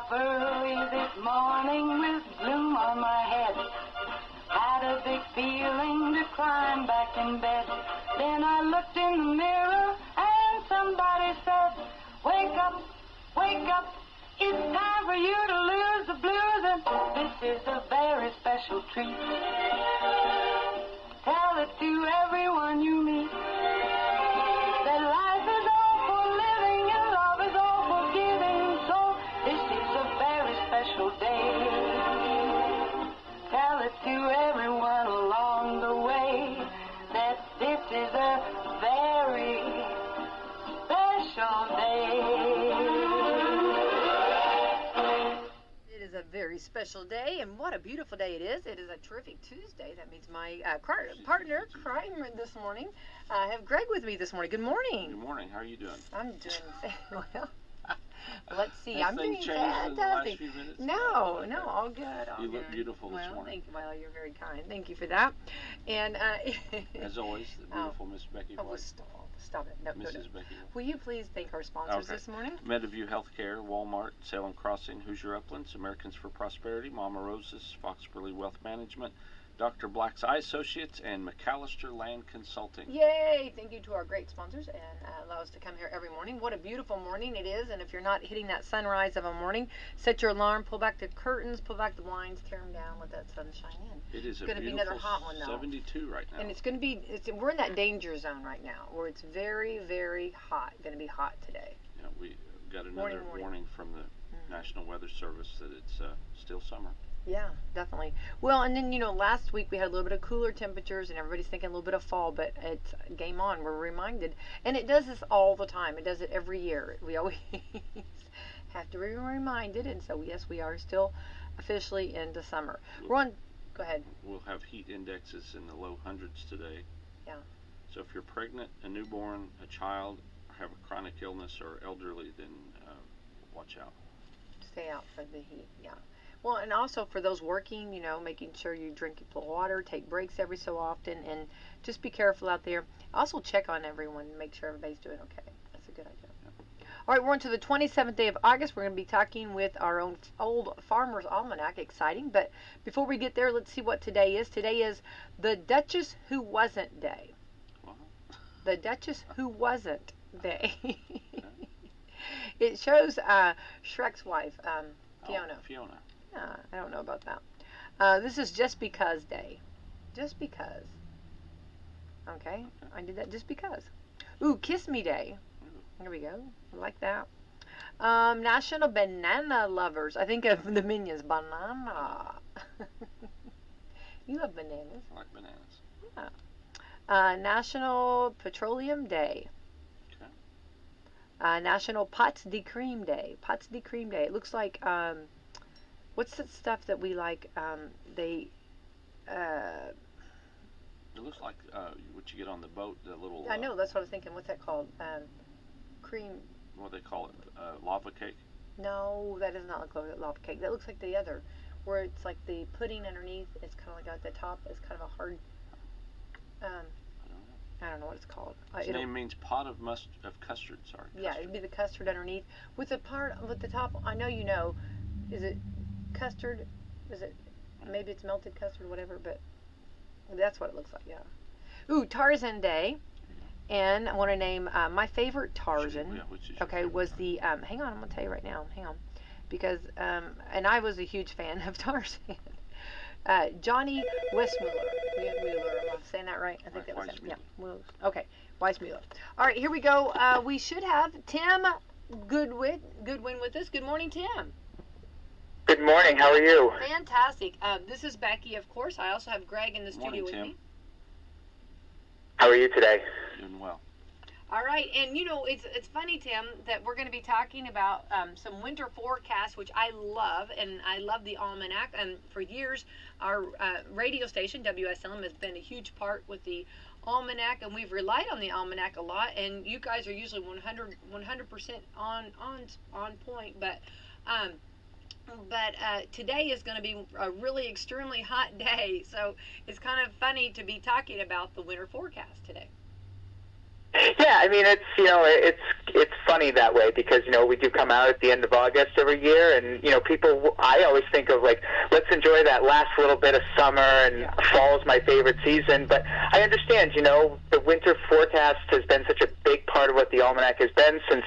up early this morning with gloom on my head. Had a big feeling to climb back in bed. Then I looked in the mirror and somebody said, wake up, wake up. It's time for you to lose the blues, and this is a very special treat. Tell it to everyone you meet, that life is all for living and love is all for giving. So this is a very special day. Tell it to everyone along the way, that this is a very special day. A very special day, and what a beautiful day it is. It is a terrific Tuesday. That means my partner, crime this morning, I have Greg with me this morning. Good morning. Good morning. How are you doing? I'm doing well. Let's see. Has I'm doing changed in the last fantastic. few minutes? No, all good. All you look good. beautiful this well, morning. Thank you. Well, you're very kind. Thank you for that. And as always, the beautiful Miss Becky White. Stop it. No, Mrs. no. Becky White. Will you please thank our sponsors this morning? Mediview Healthcare, Walmart, Salem Crossing, Hoosier Uplands, Americans for Prosperity, Mama Rose's, Foxburley Wealth Management, Dr. Black's Eye Associates, and McAllister Land Consulting. Yay! Thank you to our great sponsors and allow us to come here every morning. What a beautiful morning it is, and if you're not hitting that sunrise of a morning, set your alarm, pull back the curtains, pull back the blinds, tear them down, let that sun shine in. It is going to be another hot one, though. 72 right now. And it's going to be, we're in that danger zone right now, where it's very, very hot. Going to be hot today. Yeah, we got another warning from the National Weather Service that it's still summer. Yeah, definitely. Well, and then, last week we had a little bit of cooler temperatures and everybody's thinking a little bit of fall, but it's game on. We're reminded. And it does this all the time. It does it every year. We always have to be reminded. And so, yes, we are still officially into summer. We're on, go ahead. We'll have heat indexes in the low hundreds today. Yeah. So if you're pregnant, a newborn, a child, or have a chronic illness or elderly, then watch out. Stay out for the heat, yeah. Well, and also for those working, making sure you drink your water, take breaks every so often, and just be careful out there. Also check on everyone and make sure everybody's doing okay. That's a good idea. Yeah. All right, we're on to the 27th day of August. We're going to be talking with our own old Farmer's Almanac. Exciting. But before we get there, let's see what today is. Today is the Duchess Who Wasn't Day. The Duchess Who Wasn't Day. It shows Shrek's wife, Fiona. Fiona. Yeah, I don't know about that. This is Just Because Day. Just because. Okay, I did that just because. Ooh, Kiss Me Day. Here we go. I like that. National Banana Lovers. I think of the Minions. Banana. You love bananas. I like bananas. Yeah. National Petroleum Day. Okay. National Pots de Cream Day. Pots de Cream Day. It looks like what's that stuff that we like? It looks like what you get on the boat, the little... I know, that's what I was thinking. What's that called? Cream... What do they call it? Lava cake? No, that does not look like lava cake. That looks like the other, where it's like the pudding underneath. It's kind of like at the top. It's kind of a hard... I don't know what it's called. Its name means pot of custard, sorry. Yeah, custard. It'd be the custard underneath. With the part with the top, I know you know, is it custard? Is it, maybe it's melted custard, whatever, but that's what it looks like, yeah. Ooh, Tarzan Day. And I want to name my favorite Tarzan, okay, was the, hang on, I'm going to tell you right now, hang on. Because, and I was a huge fan of Tarzan. Johnny Weissmuller. Am I saying that right? I think that was it. Yeah. Okay. Weissmuller. All right, here we go. We should have Tim Goodwin with us. Good morning, Tim. Good morning. How are you? Fantastic. This is Becky, of course. I also have Greg in the studio with me. How are you today? Doing well. All right, and it's funny, Tim, that we're going to be talking about some winter forecasts, which I love, and I love the Almanac. And for years, our radio station, WSLM, has been a huge part with the Almanac, and we've relied on the Almanac a lot. And you guys are usually 100% on point, but today is going to be a really extremely hot day, so it's kind of funny to be talking about the winter forecast today. Yeah, I mean, it's funny that way because, we do come out at the end of August every year, and, I always think of, like, let's enjoy that last little bit of summer, and fall is my favorite season, but I understand, the winter forecast has been such a big part of what the Almanac has been since,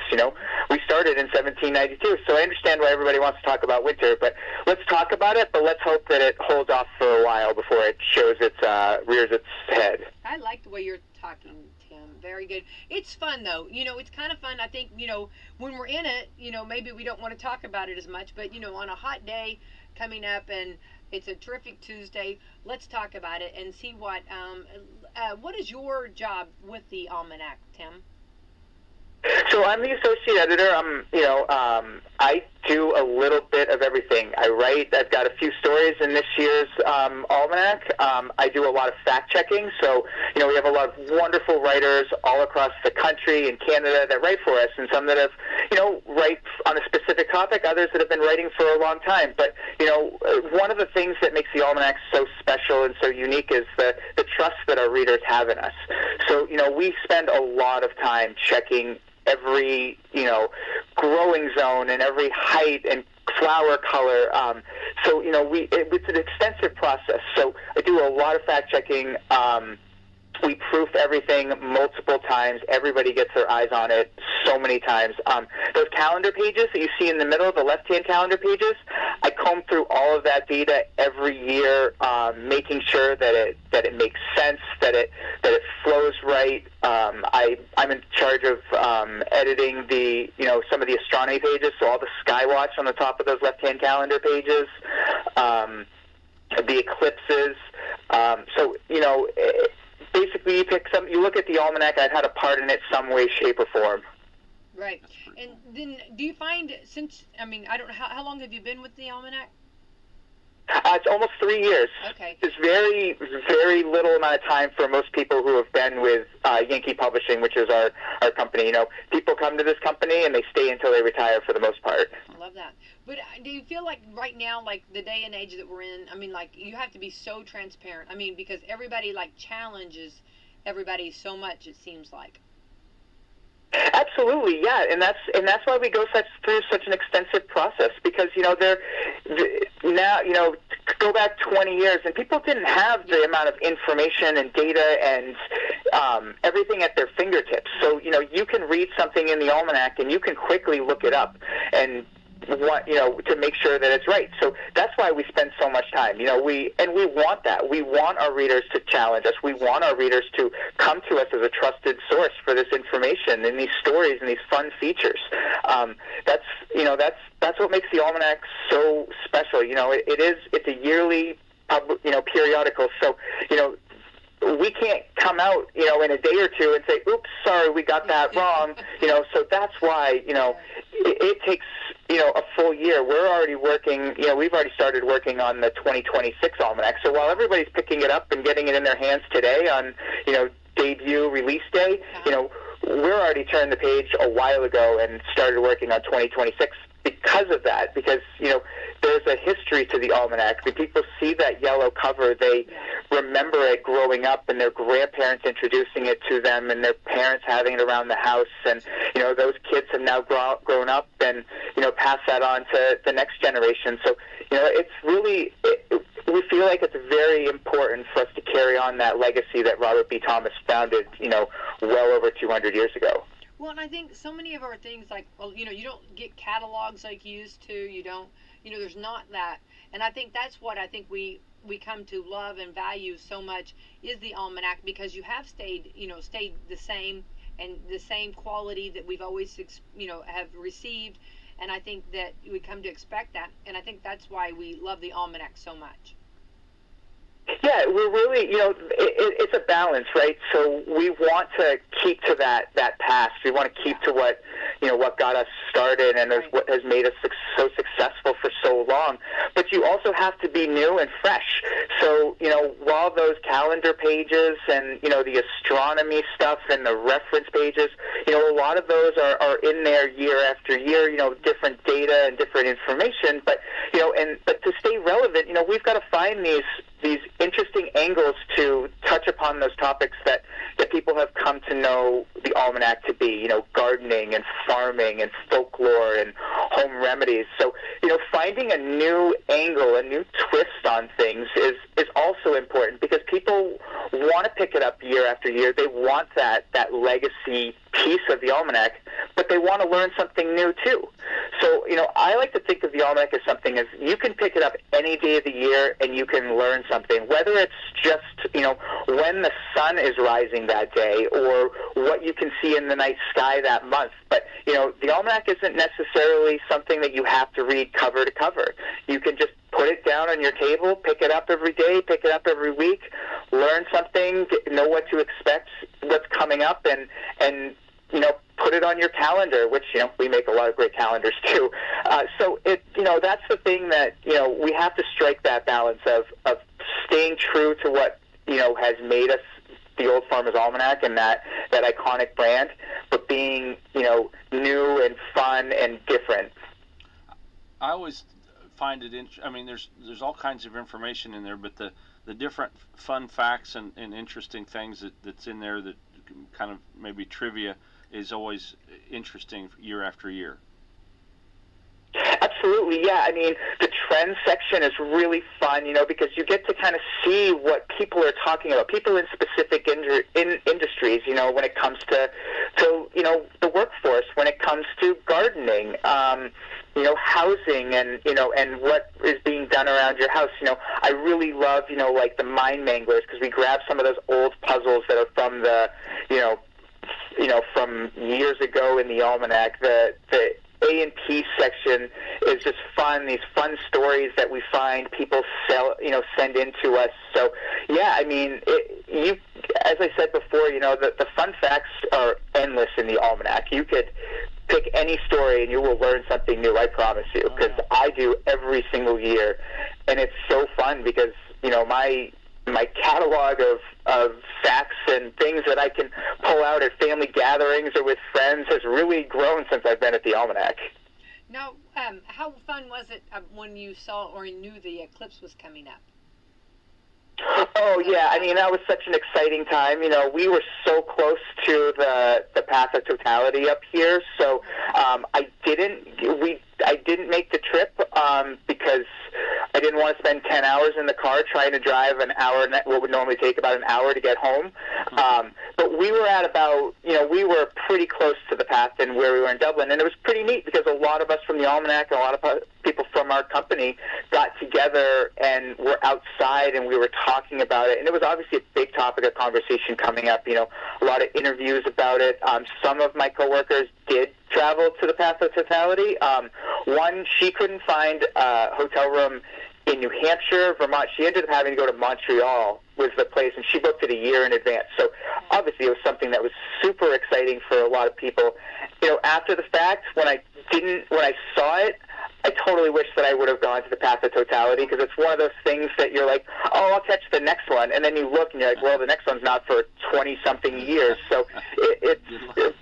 we started in 1792, so I understand why everybody wants to talk about winter, but let's talk about it, but let's hope that it holds off for a while before it rears its head. I like the way you're talking, Tim. Very good. It's fun, though. It's kind of fun. I think, when we're in it, maybe we don't want to talk about it as much, but, on a hot day coming up and it's a terrific Tuesday, let's talk about it and see what is your job with the Almanac, Tim? So I'm the associate editor. I do a little bit of everything. I write. I've got a few stories in this year's Almanac. I do a lot of fact-checking. So, we have a lot of wonderful writers all across the country and Canada that write for us, and some that have, write on a specific topic, others that have been writing for a long time. But, one of the things that makes the Almanac so special and so unique is the trust that our readers have in us. So, we spend a lot of time checking every, growing zone and every height and flower color. So, it's an extensive process. So I do a lot of fact-checking. We proof everything multiple times. Everybody gets their eyes on it so many times. Those calendar pages that you see in the middle, the left-hand calendar pages, I comb through all of that data every year, making sure that it makes sense, that it flows right. I'm in charge of editing the some of the astronomy pages, so all the skywatch on the top of those left-hand calendar pages, the eclipses. Basically, you look at the Almanac, I've had a part in it some way, shape, or form. Right. And then do you find, I don't know, how long have you been with the Almanac? It's almost 3 years. Okay. It's very, very little amount of time for most people who have been with Yankee Publishing, which is our company. People come to this company and they stay until they retire for the most part. I love that. But do you feel like right now, like the day and age that we're in, you have to be so transparent. Because everybody challenges everybody so much, it seems like. Absolutely, yeah, and that's why we go through such an extensive process, because now go back 20 years and people didn't have the amount of information and data and everything at their fingertips. So you can read something in the Almanac and you can quickly look it up and to make sure that it's right. So that's why we spend so much time. We want that. We want our readers to challenge us. We want our readers to come to us as a trusted source for this information and these stories and these fun features. That's what makes the Almanac so special. It's a yearly periodical. So we can't come out in a day or two and say, "Oops, sorry, we got that wrong." So that's why it takes a full year. We're already working. We've already started working on the 2026 Almanac. So while everybody's picking it up and getting it in their hands today on debut release day, we're already turned the page a while ago and started working on 2026 because of that. Because there's a history to the Almanac. When people see that yellow cover, they remember it growing up and their grandparents introducing it to them and their parents having it around the house. And, those kids have now grown up and, pass that on to the next generation. So, it's really, we feel like it's very important for us to carry on that legacy that Robert B. Thomas founded, well over 200 years ago. Well, and I think so many of our things, you don't get catalogs like you used to. You don't, there's not that. And I think that's what I think we come to love and value so much is the Almanac, because you have stayed the same and the same quality that we've always, have received. And I think that we come to expect that. And I think that's why we love the Almanac so much. Yeah, we're really, it's a balance, right? So we want to keep to that past. We want to keep to what got us started and what has made us so successful for so long. But you also have to be new and fresh. So, while those calendar pages and, the astronomy stuff and the reference pages, a lot of those are in there year after year, different data and different information. But, but to stay relevant, we've got to find these interesting angles to touch upon those topics that people have come to know the almanac to be, gardening and farming and folklore and home remedies. So, finding a new angle, a new twist on things is also important, because people want to pick it up year after year. They want that legacy piece of the almanac, but they want to learn something new too. So, I like to think of the almanac as something as you can pick it up any day of the year and you can learn something, whether it's just, when the sun is rising that day or what you can see in the night sky that month. But, the almanac isn't necessarily something that you have to read cover to cover. You can just put it down on your table, pick it up every day, pick it up every week, learn something, know what to expect, what's coming up, and put it on your calendar, which, we make a lot of great calendars too. So that's the thing that, we have to strike that balance of staying true to what, has made us the Old Farmer's Almanac and that iconic brand, but being, new and fun and different. I always find it there's all kinds of information in there, but the different fun facts and interesting things that's in there, that kind of maybe trivia, is always interesting year after year. Absolutely, yeah. The trends section is really fun, because you get to kind of see what people are talking about, people in specific industries, when it comes to the workforce, when it comes to gardening, housing, and what is being done around your house. I really love, like the mind manglers, because we grab some of those old puzzles that are from the, from years ago in the almanac. The A&P section is just fun. These fun stories that we find people send in to us. So yeah, as I said before, the fun facts are endless in the almanac. You could pick any story and you will learn something new, I promise you, because I do every single year, and it's so fun because my catalog of facts and things that I can pull out at family gatherings or with friends has really grown since I've been at the Almanac. Now, how fun was it when you saw or knew the eclipse was coming up? Oh, yeah. That was such an exciting time. We were so close to the path of totality up here, so I didn't make the trip because I didn't want to spend 10 hours in the car trying to drive an hour, what would normally take about an hour to get home. But we were at about, we were pretty close to the path and where we were in Dublin, and it was pretty neat because a lot of us from the Almanac and a lot of people from our company got together and were outside and we were talking about it, and it was obviously a big topic of conversation coming up, a lot of interviews about it. Some of my coworkers did travel to the path of totality. One, she couldn't find a hotel room in New Hampshire, Vermont. She ended up having to go to Montreal, was the place, and she booked it a year in advance. So obviously it was something that was super exciting for a lot of people. After the fact, when I saw it, I totally wish that I would have gone to the path of totality, because it's one of those things that you're like, oh, I'll catch the next one, and then you look and you're like, well, the next one's not for 20-something years. So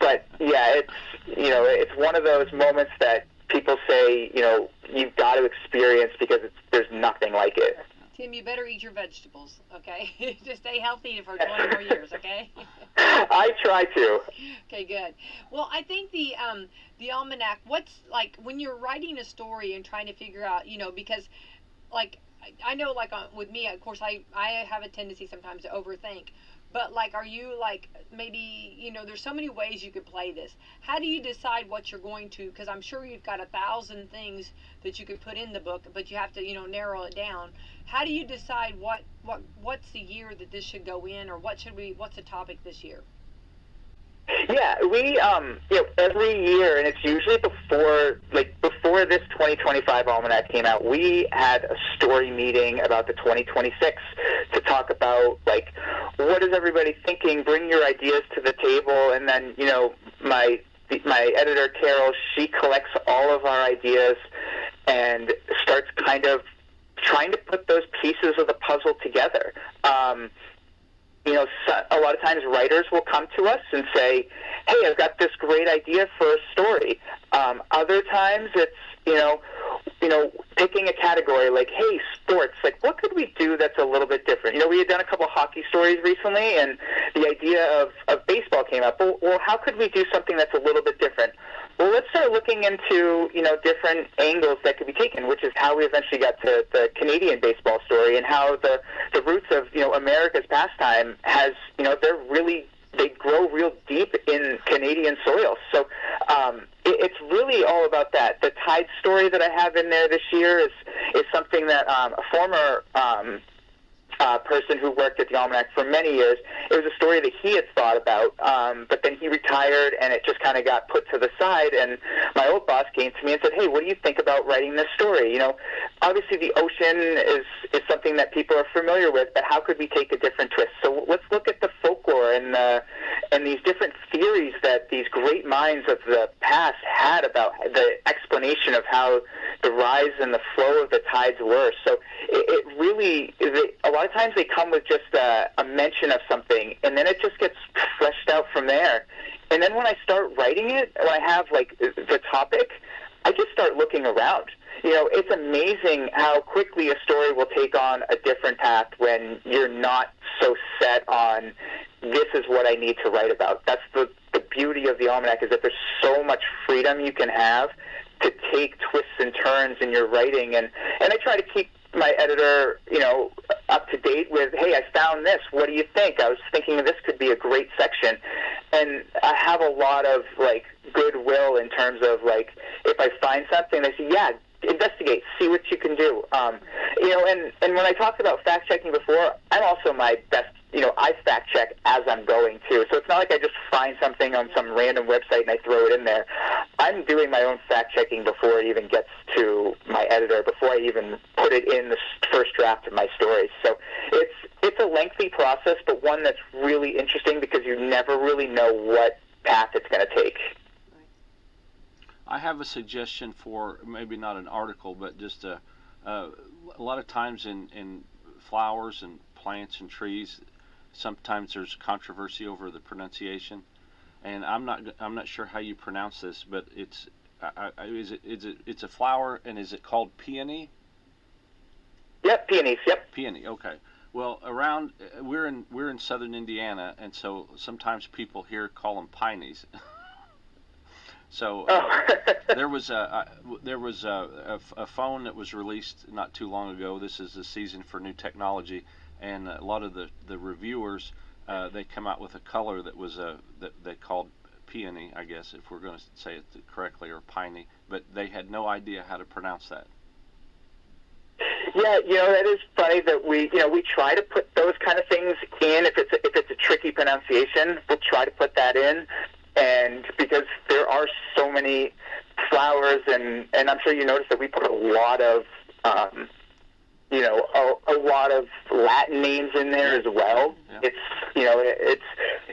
but yeah, it's one of those moments that people say, you've got to experience because there's nothing like it. Tim, you better eat your vegetables, okay? Just stay healthy for 20 more years, okay? I try to. Okay, good. Well, I think the Almanac, what's like when you're writing a story and trying to figure out, because like I know like with me, of course, I have a tendency sometimes to overthink. But like, are you like, maybe, there's so many ways you could play this. How do you decide what you're going to, because I'm sure you've got 1,000 things that you could put in the book, but you have to, narrow it down. How do you decide what's the year that this should go in, or what's the topic this year? Yeah, we, every year, and it's usually before this 2025 Almanac came out, we had a story meeting about the 2026 to talk about, like, what is everybody thinking, bring your ideas to the table, and then, my editor, Carol, she collects all of our ideas and starts kind of trying to put those pieces of the puzzle together. A lot of times writers will come to us and say, hey, I've got this great idea for a story. Other times it's, picking a category like, hey, sports, like what could we do that's a little bit different? We had done a couple hockey stories recently, and the idea of baseball came up. Well, how could we do something that's a little bit different? Well, let's start looking into, different angles that could be taken, which is how we eventually got to the Canadian baseball story and how the roots of, America's pastime has, they grow real deep in Canadian soil. So it's really all about that. The Tide story that I have in there this year is something that a former person who worked at the Almanac for many years, it was a story that he had thought about, but then he retired and it just kind of got put to the side, and my old boss came to me and said, hey, what do you think about writing this story? Obviously the ocean is something that people are familiar with, but how could we take a different twist? So let's look at the folklore and these different theories that these great minds of the past had about the explanation of how the rise and the flow of the tides were. So it really, a lot of times they come with just a mention of something, and then it just gets fleshed out from there. And then when I start writing it, when I have like the topic, I just start looking around. It's amazing how quickly a story will take on a different path when you're not so set on this is what I need to write about. That's the beauty of the Almanac, is that there's so much freedom you can have to take twists and turns in your writing. And I try to keep my editor, up to date with, hey, I found this. What do you think? I was thinking this could be a great section. And I have a lot of, goodwill in terms of, if I find something, they say, yeah, investigate, see what you can do. And when I talked about fact-checking before, I'm also my best, I fact-check as I'm going, too. So it's not like I just find something on some random website and I throw it in there. I'm doing my own fact-checking before it even gets to my editor, before I even put it in the first draft of my story. So it's a lengthy process, but one that's really interesting because you never really know what path it's going to take. I have a suggestion for maybe not an article, but just a lot of times in flowers and plants and trees, sometimes there's controversy over the pronunciation, and I'm not sure how you pronounce this, but it's a flower, and is it called peony? Yep, peonies. Yep. Peony. Okay. Well, we're in southern Indiana, and so sometimes people here call them pineys. So there was a phone that was released not too long ago. This is the season for new technology, and a lot of the reviewers they come out with a color that was that they called peony, I guess, if we're going to say it correctly, or piney, but they had no idea how to pronounce that. Yeah, that is funny that we try to put those kind of things in. If it's a tricky pronunciation, we'll try to put that in. And because there are so many flowers, and I'm sure you noticed that we put a lot of, a lot of Latin names in there as well. Yeah.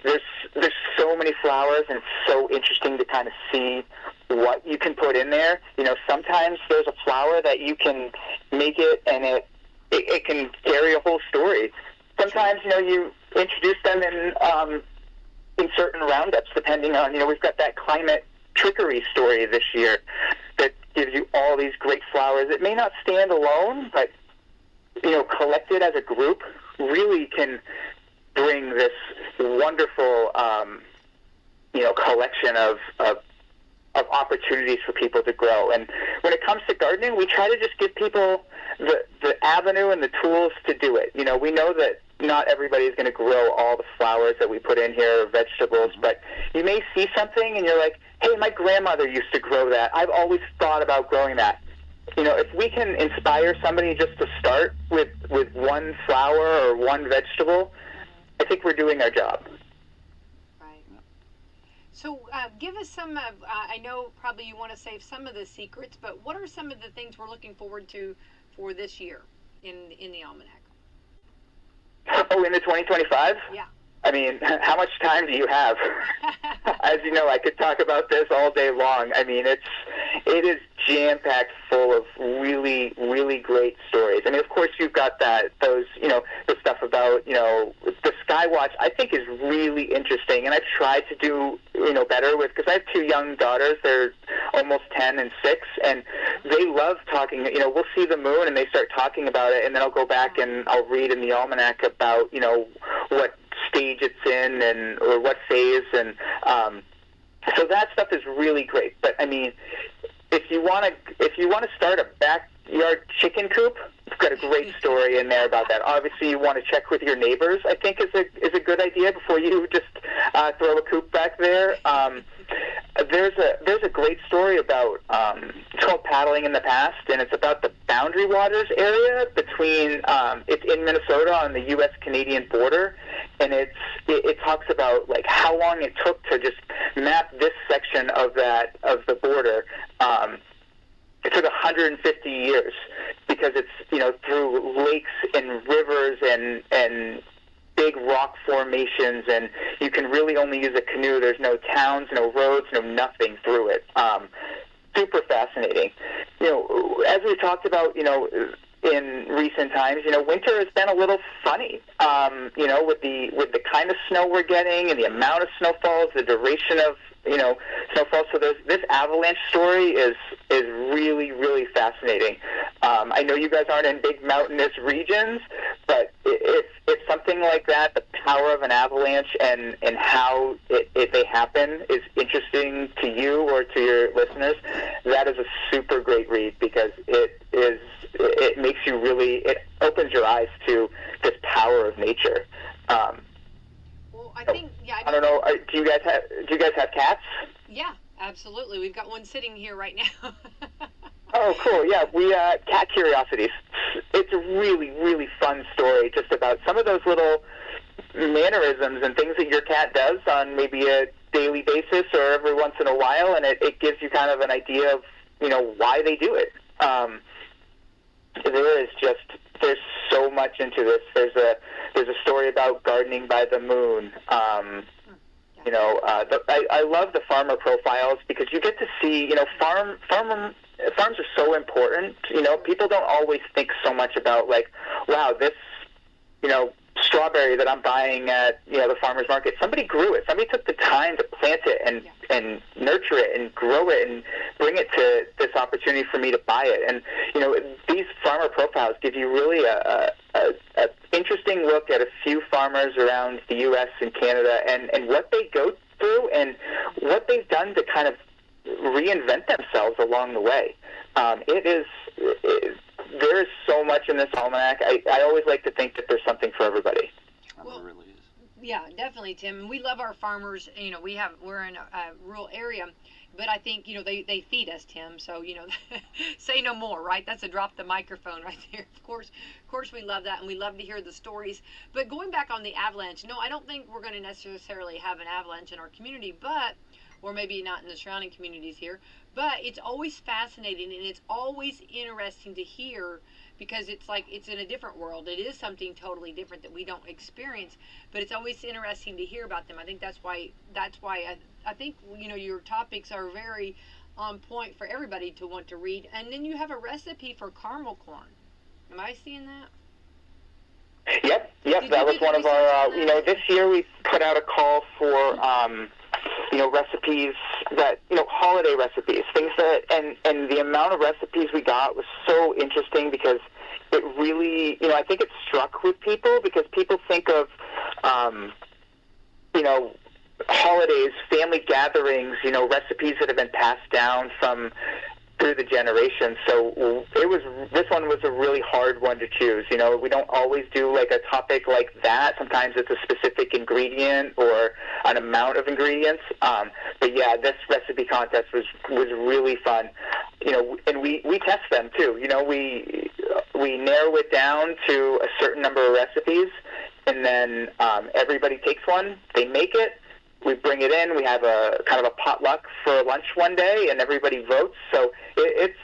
There's so many flowers, and it's so interesting to kind of see what you can put in there. Sometimes there's a flower that you can make it, and it can carry a whole story. Sometimes, you introduce them in certain roundups, depending on, we've got that climate trickery story this year that gives you all these great flowers. It may not stand alone, but, collected as a group really can bring this wonderful, collection of opportunities for people to grow. And when it comes to gardening, we try to just give people the avenue and the tools to do it. We know that not everybody is going to grow all the flowers that we put in here, or vegetables, but you may see something and you're like, hey, my grandmother used to grow that. I've always thought about growing that. If we can inspire somebody just to start with one flower or one vegetable, I think we're doing our job. Right. So give us some of, I know probably you want to save some of the secrets, but what are some of the things we're looking forward to for this year in the Almanac? Oh, into 2025? Yeah. I mean, how much time do you have? As you know, I could talk about this all day long. I mean, it is jam-packed full of really, really great stories. I mean, of course, you've got those, the stuff about, the Skywatch, I think is really interesting. And I've tried to do, better with, because I have two young daughters. They're almost 10 and 6, and they love talking. We'll see the moon, and they start talking about it, and then I'll go back and I'll read in the Almanac about, what stage it's in or what phase, and so that stuff is really great. But I mean, if you want to start a backyard chicken coop, we've got a great story in there about that. Obviously, you want to check with your neighbors, I think, is a good idea before you just throw a coop back there. There's a great story about, it's called Paddling in the Past, and it's about the Boundary Waters area between, it's in Minnesota on the U.S.-Canadian border, and it talks about like how long it took to just map this section of the border. It took 150 years because it's, through lakes and rivers and big rock formations, and you can really only use a canoe. There's no towns, no roads, no nothing through it. Super fascinating. As we talked about, in recent times, winter has been a little funny. With the kind of snow we're getting and the amount of snowfalls, the duration of snowfall. So this avalanche story is really, really fascinating. I know you guys aren't in big mountainous regions, but if something like that, the power of an avalanche and how they happen is interesting to you or to your listeners, that is a super great read, because it makes you it opens your eyes to this power of nature. Well, I think, I don't know. Do you guys have cats? Yeah, absolutely. We've got one sitting here right now. Oh, cool. Yeah, we Cat Curiosities. It's a really, really fun story just about some of those little mannerisms and things that your cat does on maybe a daily basis or every once in a while, and it gives you kind of an idea of, why they do it. There's so much into this. There's a story about gardening by the moon. I love the farmer profiles, because you get to see, farms are so important. People don't always think so much about, like, wow, this, strawberry that I'm buying at, the farmer's market, somebody grew it. Somebody took the time to plant it and nurture it and grow it and bring it to this opportunity for me to buy it. And, these farmer profiles give you really a interesting look at a few farmers around the U.S. and Canada and what they go through and what they've done to kind of reinvent themselves along the way. There is so much in this almanac. I always like to think that there's something for everybody. Well, it really is. Yeah, definitely, Tim. We love our farmers. We're in a rural area, but I think, they feed us, Tim. So, say no more, right? That's a drop the microphone right there. Of course we love that, and we love to hear the stories. But going back on the avalanche, no, I don't think we're going to necessarily have an avalanche in our community, or maybe not in the surrounding communities here, but it's always fascinating, and it's always interesting to hear, because it's like it's in a different world. It is something totally different that we don't experience, but it's always interesting to hear about them. I think that's why I think your topics are very on point for everybody to want to read. And then you have a recipe for caramel corn. Am I seeing that? Yep. That was one of our. This year we put out a call for recipes that, holiday recipes, things that, and the amount of recipes we got was so interesting, because it really, I think it struck with people, because people think of, holidays, family gatherings, recipes that have been passed down through the generations. So this one was a really hard one to choose. We don't always do like a topic like that. Sometimes it's a specific ingredient or an amount of ingredients. But yeah, this recipe contest was really fun. And we test them too. We narrow it down to a certain number of recipes, and then everybody takes one, they make it, we bring it in, we have a kind of a potluck for lunch one day, and everybody votes. So it's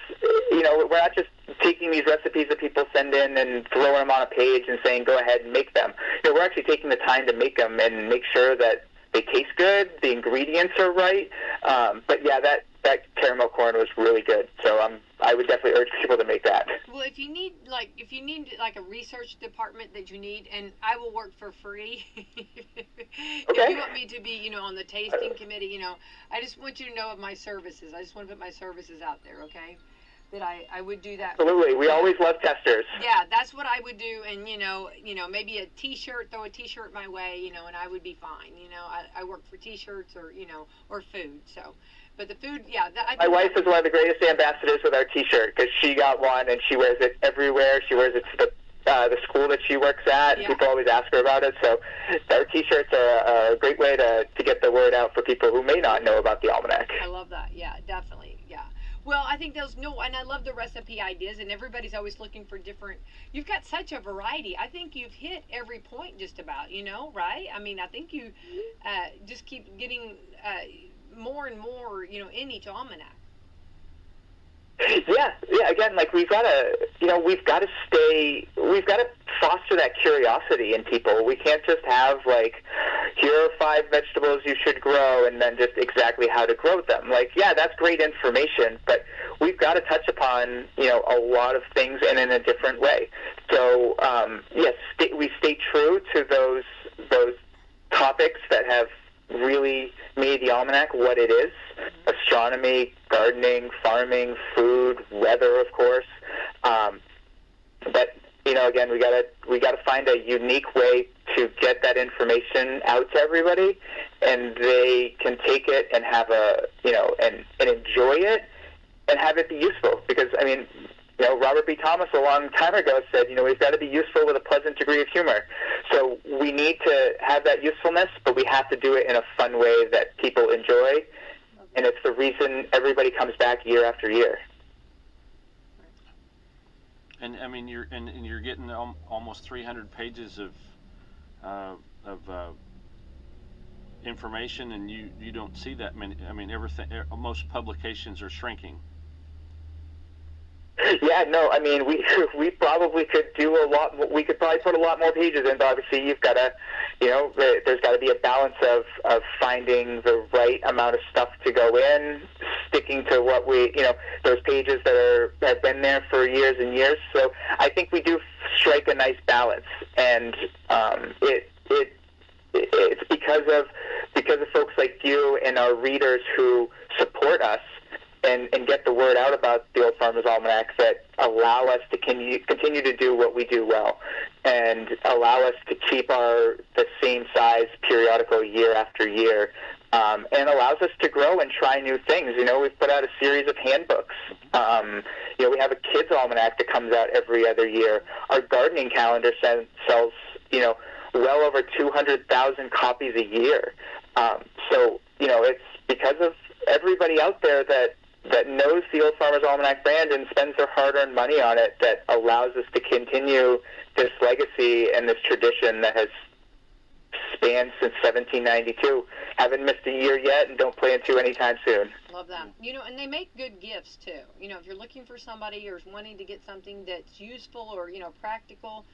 we're not just taking these recipes that people send in and throwing them on a page and saying, go ahead and make them. We're actually taking the time to make them and make sure that they taste good, the ingredients are right. But yeah, that caramel corn was really good. So I would definitely urge people to make that. Well, if you need like a research department that you need, and I will work for free. If you want me to be, on the tasting committee, I just want you to know of my services. I just want to put my services out there, okay? That I would do that. Absolutely. We always love testers. Yeah, that's what I would do, and maybe a T-shirt, throw a T-shirt my way, and I would be fine. I work for T-shirts or food, so. But the food, yeah. My wife is one of the greatest ambassadors with our T-shirt because she got one and she wears it everywhere. She wears it to the school that she works at, and people always ask her about it. So our T-shirts are a great way to get the word out for people who may not know about the Almanac. I love that. Yeah, definitely. Yeah. Well, I think and I love the recipe ideas, and everybody's always looking for different. You've got such a variety. I think you've hit every point just about, right? I mean, I think you just keep getting more and more, in each almanac. Yeah. Again, like we've got to foster that curiosity in people. We can't just have like, here are 5 vegetables you should grow, and then just exactly how to grow them. Like, yeah, that's great information, but we've got to touch upon, a lot of things and in a different way. So, yes, we stay true to those topics that have really made the Almanac what it is: astronomy, gardening, farming, food, weather, of course. But again, we gotta find a unique way to get that information out to everybody, and they can take it and have and enjoy it and have it be useful. Because I mean, Robert B. Thomas a long time ago said, we've got to be useful with a pleasant degree of humor. So we need to have that usefulness, but we have to do it in a fun way that people enjoy. And it's the reason everybody comes back year after year. And I mean, you're getting almost 300 pages of information, and you don't see that many. I mean, most publications are shrinking. Yeah, no, I mean, we probably could do a lot more. We could probably put a lot more pages in, but obviously you've got to, there's got to be a balance of finding the right amount of stuff to go in, sticking to what those pages that have been there for years and years. So I think we do strike a nice balance, and it's because of folks like you and our readers who support us and get the word out about the Old Farmer's Almanac that allow us to continue to do what we do well, and allow us to keep the same size periodical year after year, and allows us to grow and try new things. We've put out a series of handbooks. We have a kids' almanac that comes out every other year. Our gardening calendar sells, well over 200,000 copies a year. So, it's because of everybody out there that knows the Old Farmer's Almanac brand and spends their hard-earned money on it that allows us to continue this legacy and this tradition that has spanned since 1792. Haven't missed a year yet, and don't plan to anytime soon. Love that. And they make good gifts, too. If you're looking for somebody or wanting to get something that's useful or, practical,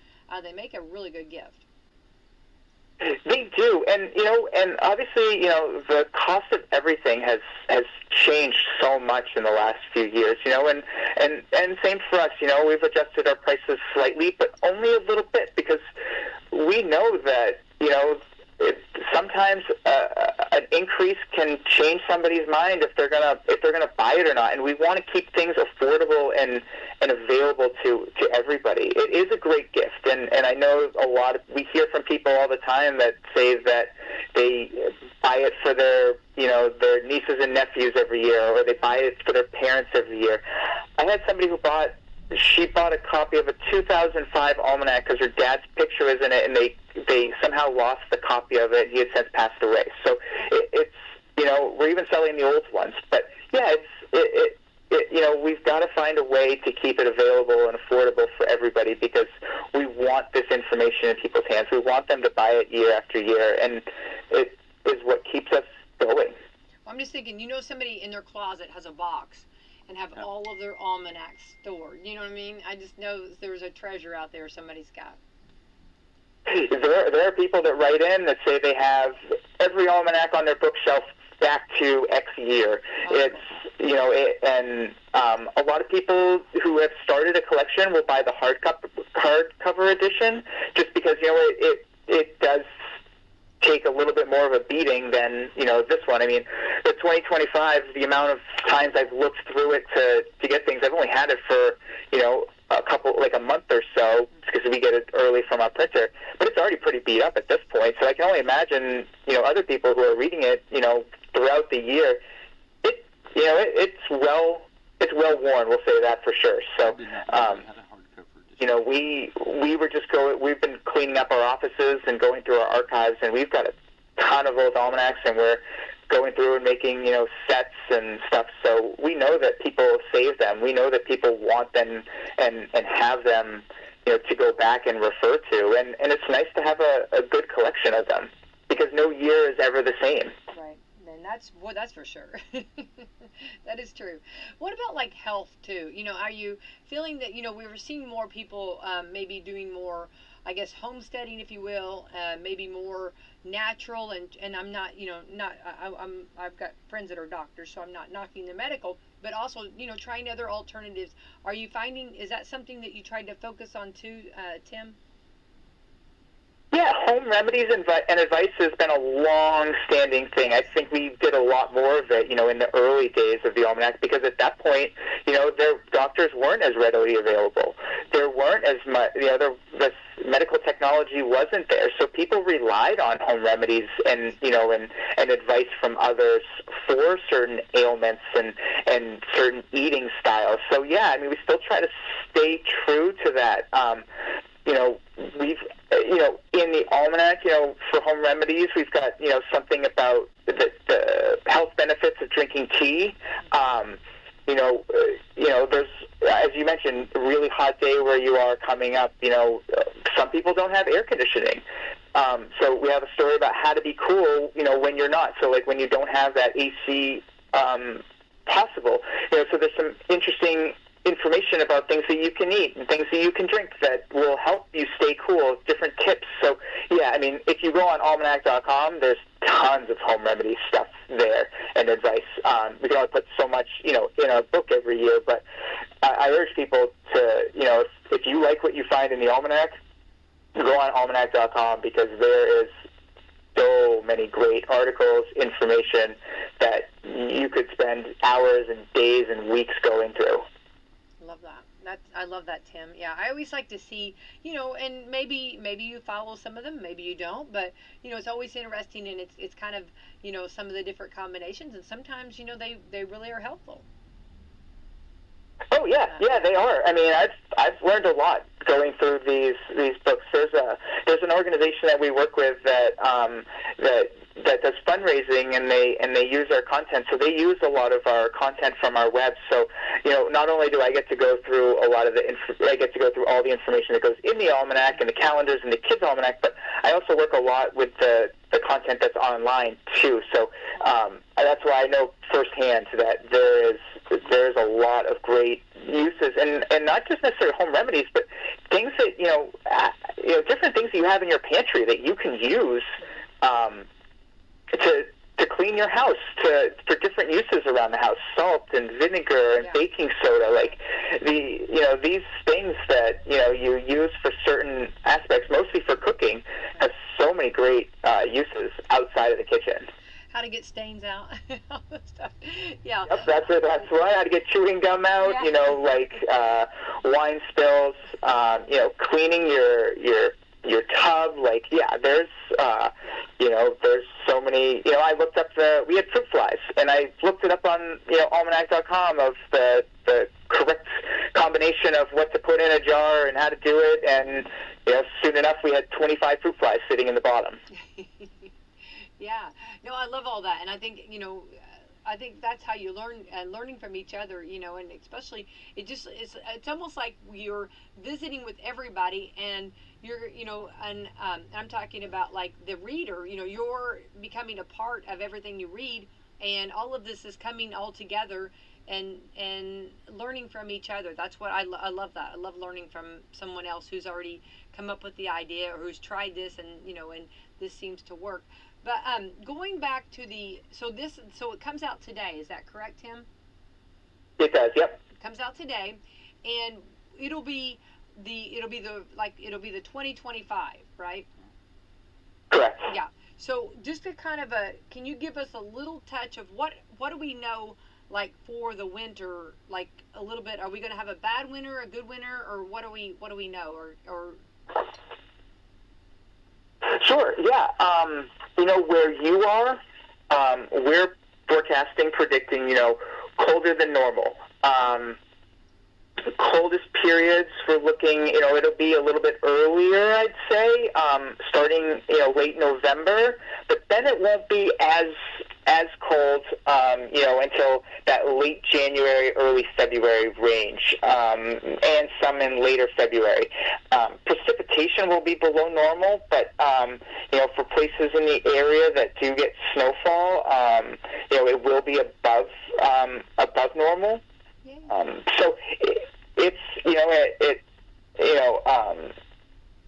they make a really good gift. They do, and obviously, the cost of everything has changed so much in the last few years, and same for us, we've adjusted our prices slightly, but only a little bit, because we know that, sometimes an increase can change somebody's mind if they're gonna buy it or not, and we want to keep things affordable and available to everybody. It is a great gift, and I know we hear from people all the time that say that they buy it for their nieces and nephews every year, or they buy it for their parents every year. I had somebody who bought a copy of a 2005 almanac because her dad's picture was in it, and they somehow lost the copy of it. He had since passed away. So it's we're even selling the old ones. But yeah, we've got to find a way to keep it available and affordable for everybody, because we want this information in people's hands. We want them to buy it year after year, and it is what keeps us going. Well, I'm just thinking, somebody in their closet has a box and have all of their almanacs stored. You know what I mean? I just know there's a treasure out there somebody's got. There are people that write in that say they have every almanac on their bookshelf back to X year. Oh, It's, you know, and a lot of people who have started a collection will buy the hardcover edition just because, you know, it does take a little bit more of a beating than, you know, this one. I mean, the 2025, the amount of times I've looked through it to get things, I've only had it for, you know, a month or so, because we get it early from our printer, but it's already pretty beat up at this point. So I can only imagine, you know, other people who are reading it, you know, throughout the year. It's well worn. We'll say that for sure. So, you know, we've been cleaning up our offices and going through our archives, and we've got a ton of old almanacs, and we're going through and making, you know, sets and stuff. So we know that people save them. We know that people want them and have them, you know, to go back and refer to. And it's nice to have a good collection of them, because no year is ever the same. Right. And that's for sure. That is true. What about like health too? You know, are you feeling that, you know, we were seeing more people maybe doing more, I guess, homesteading, if you will, maybe more natural, and I'm not, you know, I've got friends that are doctors, so I'm not knocking the medical, but also, you know, trying other alternatives. Are you finding, is that something that you tried to focus on too, Tim? Yeah, home remedies and advice has been a long-standing thing. I think we did a lot more of it, you know, in the early days of the Almanac, because at that point, you know, their doctors weren't as readily available. There weren't as much, you know, the medical technology wasn't there, so people relied on home remedies and, you know, and advice from others for certain ailments and certain eating styles. So yeah, I mean, we still try to stay true to that. You know, we've, you know, in the Almanac, you know, for home remedies, we've got, you know, something about the health benefits of drinking tea. You know, there's, as you mentioned, a really hot day where you are coming up. You know, some people don't have air conditioning. So we have a story about how to be cool, you know, when you're not. So like when you don't have that AC possible. You know, so there's some interesting information about things that you can eat and things that you can drink that will help you stay cool, different tips. So, yeah, I mean, if you go on almanac.com, there's tons of home remedy stuff there and advice. We can only put so much, you know, in our book every year, but I urge people to, you know, if you like what you find in the Almanac, go on almanac.com, because there is so many great articles, information that you could spend hours and days and weeks going through. Love that. I love that, Tim. Yeah, I always like to see, you know, and maybe you follow some of them, maybe you don't, but you know, it's always interesting, and it's kind of, you know, some of the different combinations, and sometimes, you know, they really are helpful. Oh yeah, they are. I mean, I've learned a lot going through these books. There's an organization that we work with that does fundraising, and they use our content. So they use a lot of our content from our web. So, you know, not only do I get to go through I get to go through all the information that goes in the Almanac and the calendars and the Kids Almanac, but I also work a lot with the content that's online too. So that's why I know firsthand that there's a lot of great uses, and not just necessarily home remedies, but things that, you know, different things that you have in your pantry that you can use to clean your house, for different uses around the house, salt and vinegar and baking soda, like these things that, you know, you use for certain aspects, mostly for cooking, have so many great uses outside of the kitchen. How to get stains out, all that stuff. Yeah. Yep, that's it. That's right. How to get chewing gum out. Yeah. You know, like wine spills. You know, cleaning your tub. Like, yeah, there's you know, there's so many. You know, I looked up we had fruit flies, and I looked it up on, you know, almanac.com of the correct combination of what to put in a jar and how to do it, and, you know, soon enough we had 25 fruit flies sitting in the bottom. Yeah, no, I love all that, and I think, you know, I think that's how you learn, and learning from each other, you know, and especially it's almost like you're visiting with everybody, and you're, you know, and I'm talking about like the reader, you know, you're becoming a part of everything you read, and all of this is coming all together, and learning from each other. That's what I love that. I love learning from someone else who's already come up with the idea, or who's tried this, and, you know, and this seems to work. But going back to so it comes out today. Is that correct, Tim? It does. Yep. It comes out today, and it'll be the 2025, right? Correct. Yeah. So just to kind of can you give us a little touch of what do we know, like, for the winter, like a little bit? Are we going to have a bad winter, a good winter, or what do we know, or? Sure. Yeah. Where you are, we're predicting, colder than normal. Coldest periods we're looking, it'll be a little bit earlier, I'd say, starting, late November, but then it won't be as cold, until that late January, early February range, and some in later February. Precipitation will be below normal, but, for places in the area that do get snowfall, it will be above normal. So it's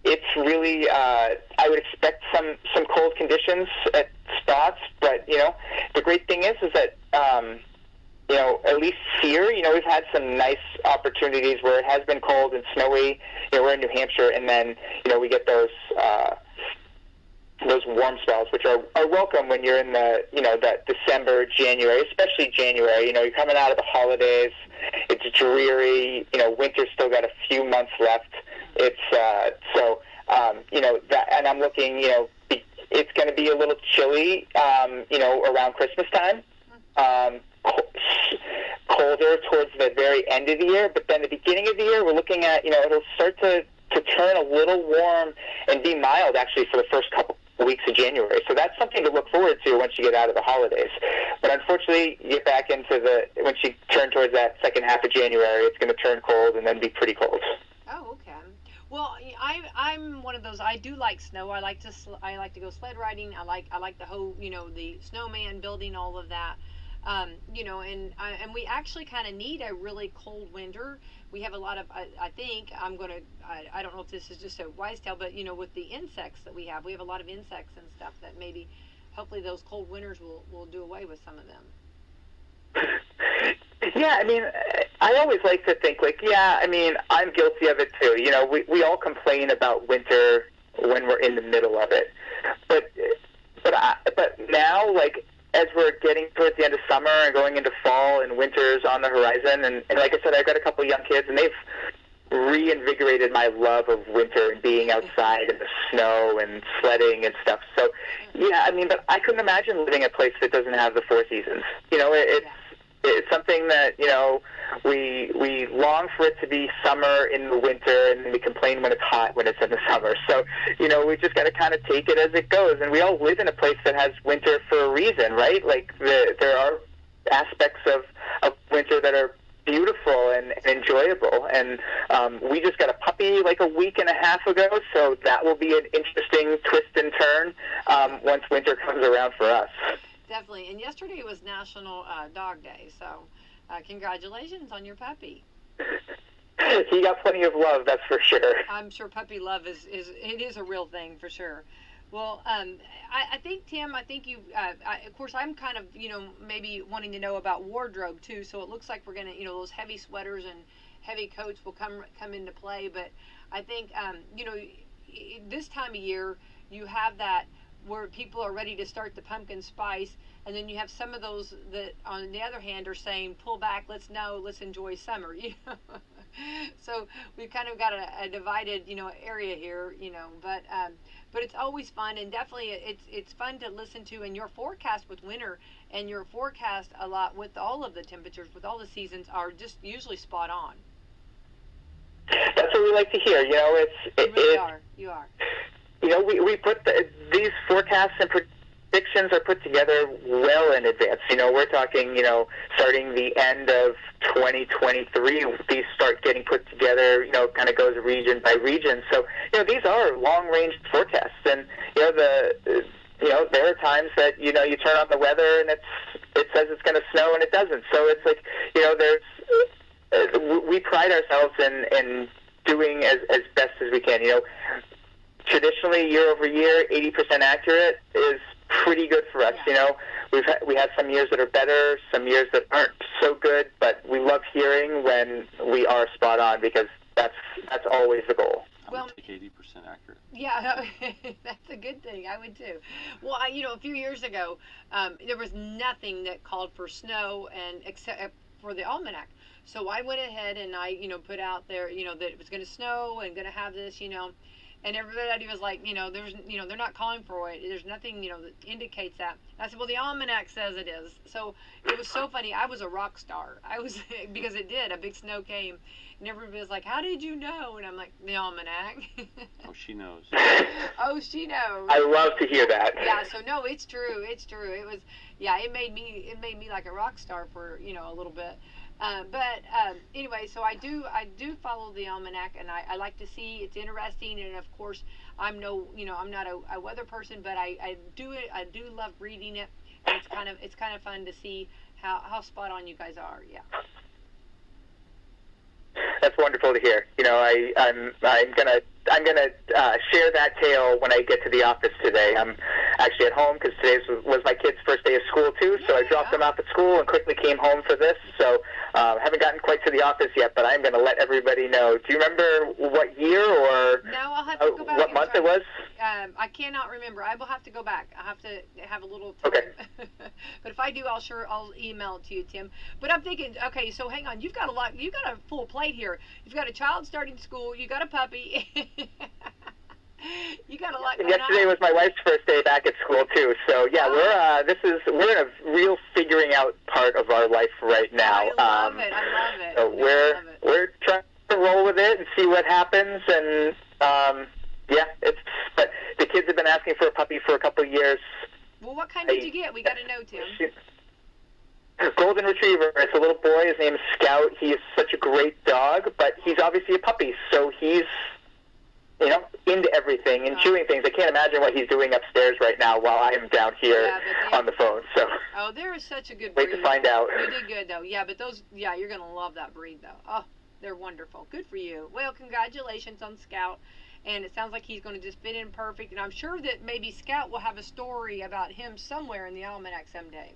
it's really I would expect some cold conditions at spots, but the great thing is that at least here we've had some nice opportunities where it has been cold and snowy. We're in New Hampshire, and then we get those warm spells, which are welcome when you're in that December, January, especially January. You're coming out of the holidays. It's dreary. Winter's still got a few months left. It's that, and I'm looking. It's going to be a little chilly. Around Christmas time. Colder towards the very end of the year, but then the beginning of the year, we're looking at it'll start to turn a little warm and be mild actually for the first couple weeks of January. So that's something to look forward to once you get out of the holidays. But unfortunately, you get back into once you turn towards that second half of January, it's going to turn cold and then be pretty cold. Oh, okay. Well, I'm one of those. I do like snow. I like to go sled riding. I like the whole the snowman building, all of that. And we actually kind of need a really cold winter. We have a lot of, I think, I don't know if this is just a wise tale, but, with the insects that we have a lot of insects and stuff that maybe, hopefully those cold winters will do away with some of them. Yeah, I always like to think, I'm guilty of it too. We all complain about winter when we're in the middle of it. But now, as we're getting towards the end of summer and going into fall and winter's on the horizon, and like I said, I've got a couple of young kids, and they've reinvigorated my love of winter and being outside in the snow and sledding and stuff. So, yeah, but I couldn't imagine living in a place that doesn't have the four seasons. It's something that, we long for it to be summer in the winter, and we complain when it's hot when it's in the summer. So, we just got to kind of take it as it goes. And we all live in a place that has winter for a reason, right? There are aspects of winter that are beautiful and enjoyable. And we just got a puppy a week and a half ago, so that will be an interesting twist and turn once winter comes around for us. Definitely. And yesterday was National Dog Day, so congratulations on your puppy. He got plenty of love, that's for sure. I'm sure puppy love is a real thing for sure. Well, I think, Tim, you, of course, I'm kind of, maybe wanting to know about wardrobe too. So it looks like we're going to, those heavy sweaters and heavy coats will come into play. But I think, this time of year, you have that where people are ready to start the pumpkin spice, and then you have some of those that, on the other hand, are saying, pull back, let's enjoy summer. So we've kind of got a divided, area here, but it's always fun, and definitely it's fun to listen to. And your forecast with winter and your forecast a lot with all of the temperatures, with all the seasons, are just usually spot on. That's what we like to hear. You are. We put these forecasts and predictions are put together well in advance. We're talking, starting the end of 2023, these start getting put together, kind of goes region by region. So, these are long-range forecasts. And, there are times that, you turn on the weather and it says it's going to snow and it doesn't. So it's like, we pride ourselves in doing as best as we can. Traditionally, year over year, 80% accurate is pretty good for us. Yeah. You know, we had some years that are better, some years that aren't so good, but we love hearing when we are spot on, because that's always the goal. I would take 80% accurate. Yeah, that's a good thing. I would too. Well, a few years ago, there was nothing that called for snow, and except for the Almanac. So I went ahead and I, put out there, that it was going to snow and going to have this, and everybody was like, there's, they're not calling for it. There's nothing, that indicates that. And I said, well, the Almanac says it is. So it was so funny. I was a rock star. I was, because it did. A big snow came, and everybody was like, how did you know? And I'm like, the Almanac. Oh, she knows. Oh, she knows. I love to hear that. Yeah. So no, it's true. It's true. It was, yeah. It made me like a rock star for a little bit. But anyway, so I do follow the Almanac, and I like to see. It's interesting, and of course I'm not a weather person, but I do love reading it. And it's kind of fun to see how spot on you guys are. Yeah. That's wonderful to hear. I'm gonna share that tale when I get to the office today. I'm actually at home because today was my kid's first day of school too. So I dropped them off at school and quickly came home for this. So haven't gotten quite to the office yet, but I'm gonna let everybody know. Do you remember what year or no? I'll have to go back. What month it was? I cannot remember. I will have to go back. I have to have a little time. Okay. But if I do, I'll email it to you, Tim. But I'm thinking, okay, so hang on. You've got a full plate here. You've got a child starting school. You got a puppy. You got a lot going on. Yesterday was my wife's first day back at school too. So yeah, we're in a real figuring out part of our life right now. I love it. So we're trying to roll with it and see what happens, and but the kids have been asking for a puppy for a couple of years. Well, what kind did you get? We got to know, Tim. Golden Retriever. It's a little boy. His name is Scout. He is such a great dog, but he's obviously a puppy, so he's into everything and chewing things. I can't imagine what he's doing upstairs right now while I am down here on the phone. So. Oh, there is such a good breed. Wait to find out. You did good though. Yeah, but you're gonna love that breed though. Oh, they're wonderful. Good for you. Well, congratulations on Scout. And it sounds like he's going to just fit in perfect. And I'm sure that maybe Scout will have a story about him somewhere in the Almanac someday.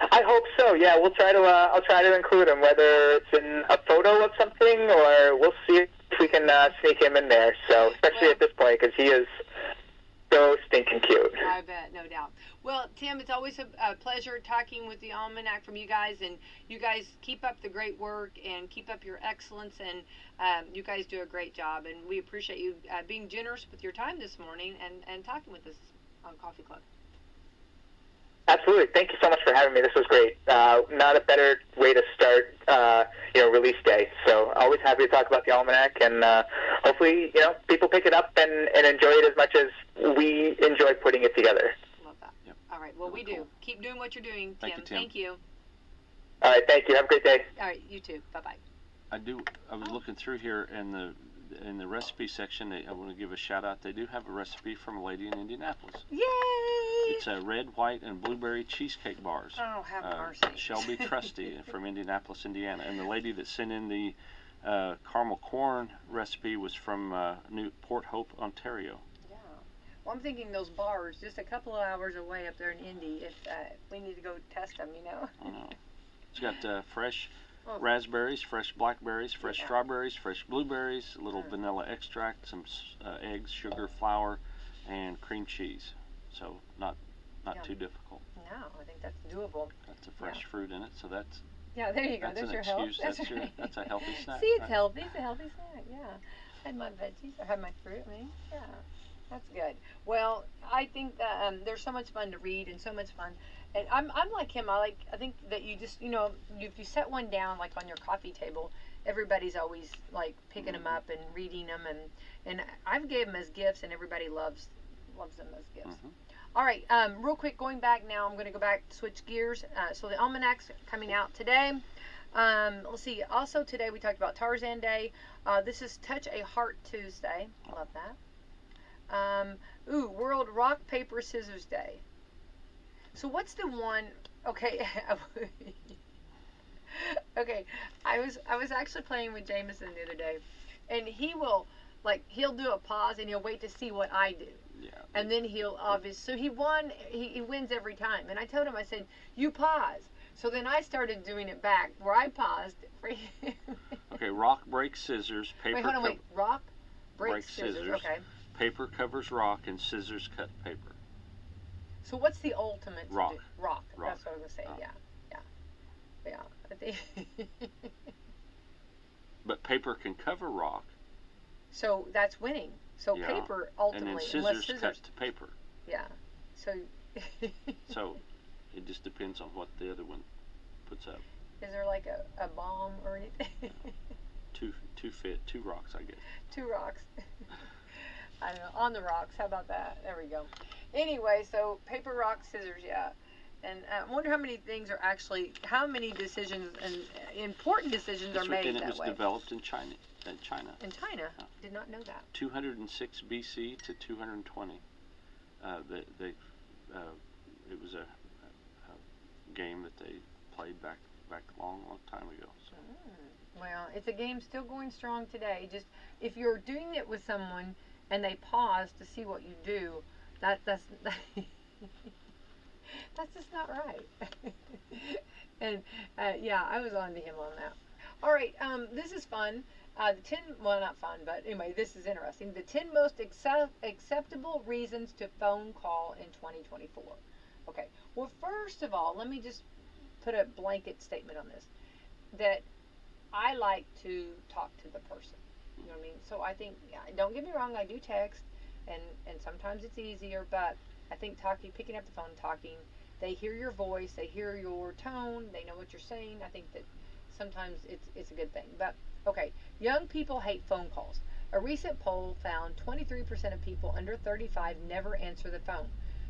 I hope so. Yeah, we'll try to. I'll try to include him, whether it's in a photo of something, or we'll see if we can sneak him in there. So, especially at this point, because he is so stinking cute. I bet, no doubt. Well, Tim, it's always a pleasure talking with the Almanac from you guys, and you guys keep up the great work and keep up your excellence, and you guys do a great job, and we appreciate you being generous with your time this morning and talking with us on Coffee Club. Absolutely. Thank you so much for having me. This was great. Not a better way to start, release day. So always happy to talk about the Almanac, and hopefully, people pick it up and enjoy it as much as we enjoy putting it together. Love that. Yep. All right. Well, we do. Keep doing what you're doing, Tim. Thank you. All right. Thank you. Have a great day. All right. You too. Bye-bye. I was looking through here in the recipe section. I want to give a shout out. They do have a recipe from a lady in Indianapolis. Yay! It's a red, white, and blueberry cheesecake bars. Oh, have mercy. Shelby Trusty from Indianapolis, Indiana. And the lady that sent in the caramel corn recipe was from Port Hope, Ontario. Yeah. Well, I'm thinking those bars, just a couple of hours away up there in Indy, if we need to go test them, I know. It's got fresh raspberries, fresh blackberries, fresh strawberries, fresh blueberries, a little vanilla extract, some eggs, sugar, flour, and cream cheese. So not too difficult. No, I think that's doable. That's a fresh fruit in it, so that's there you go. That's your excuse. health. That's a healthy snack. See, it's healthy. It's a healthy snack. Yeah, I had my veggies. I had my fruit. Yeah, that's good. Well, I think that there's so much fun to read and so much fun. And I'm like him. I think that you just if you set one down like on your coffee table, everybody's always like picking them up and reading them, and I've gave them as gifts, and everybody loves them as gifts. All right, real quick, going back now, I'm going to go back, switch gears. So the Almanac's coming out today. Let's see. Also today we talked about Tarzan Day. This is Touch a Heart Tuesday. Love that. World Rock Paper Scissors Day. So what's the one? Okay. Okay. I was actually playing with Jameson the other day, and he'll do a pause and he'll wait to see what I do. Yeah. And then he'll obviously, so he won, he wins every time. And I told him, I said, you pause. So then I started doing it back, where I paused for him. Okay, rock breaks scissors, paper Wait, hold on, wait. Rock breaks scissors. scissors. Okay. Paper covers rock, and scissors cut paper. So what's the ultimate? Rock. Rock. Rock. That's what I was going to say, yeah. I think But paper can cover rock. So that's winning. So Yeah. paper ultimately, And then unless scissors cut to paper. Yeah. So. So it just depends on what the other one puts up. Is there like a bomb or anything? Two rocks, I guess. 2 rocks. I don't know. On the rocks. How about that? There we go. Anyway, so paper, rock, scissors, yeah. And I wonder how many things are actually, how many decisions and important decisions are made And that way. it was developed in China. In China? Yeah. Did not know that. 206 BC to 220. It was a game that they played back a long time ago. So. Well, it's a game still going strong today. Just if you're doing it with someone and they pause to see what you do, that's that's just not right. And yeah, I was on to him on that. All right, this is fun. The 10, well, not fun, but anyway, this is interesting. The 10 most acceptable reasons to phone call in 2024. Okay, well, first of all, let me just put a blanket statement on this. That I like to talk to the person. You know what I mean? So I think, don't get me wrong, I do text, and sometimes it's easier, but I think picking up the phone, talking, they hear your voice, they hear your tone, they know what you're saying. I think that sometimes it's a good thing. But, okay, young people hate phone calls. A recent poll found 23% of people under 35 never answer the phone.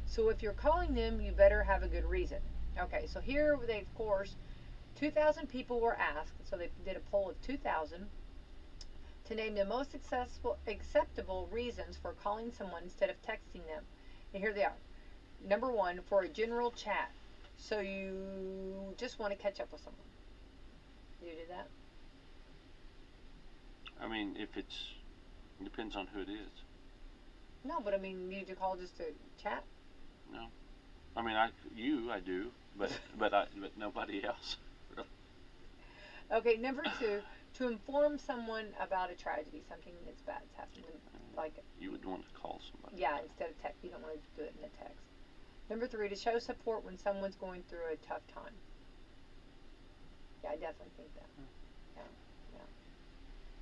So if you're calling them, you better have a good reason. Okay, so here they, of course, 2,000 people were asked, so they did a poll of 2,000 to name the most acceptable reasons for calling someone instead of texting them. And here they are. Number 1, for a general chat. So you just want to catch up with someone. You do that? I mean, it depends on who it is. No, but I mean, you do call just to chat? No. I mean, I do, but nobody else. Really. Okay, number 2, to inform someone about a tragedy, something that's bad happened, like you would want to call somebody. Yeah, instead of text, you don't want to do it in a text. Number 3, to show support when someone's going through a tough time. Yeah, I definitely think that. Yeah.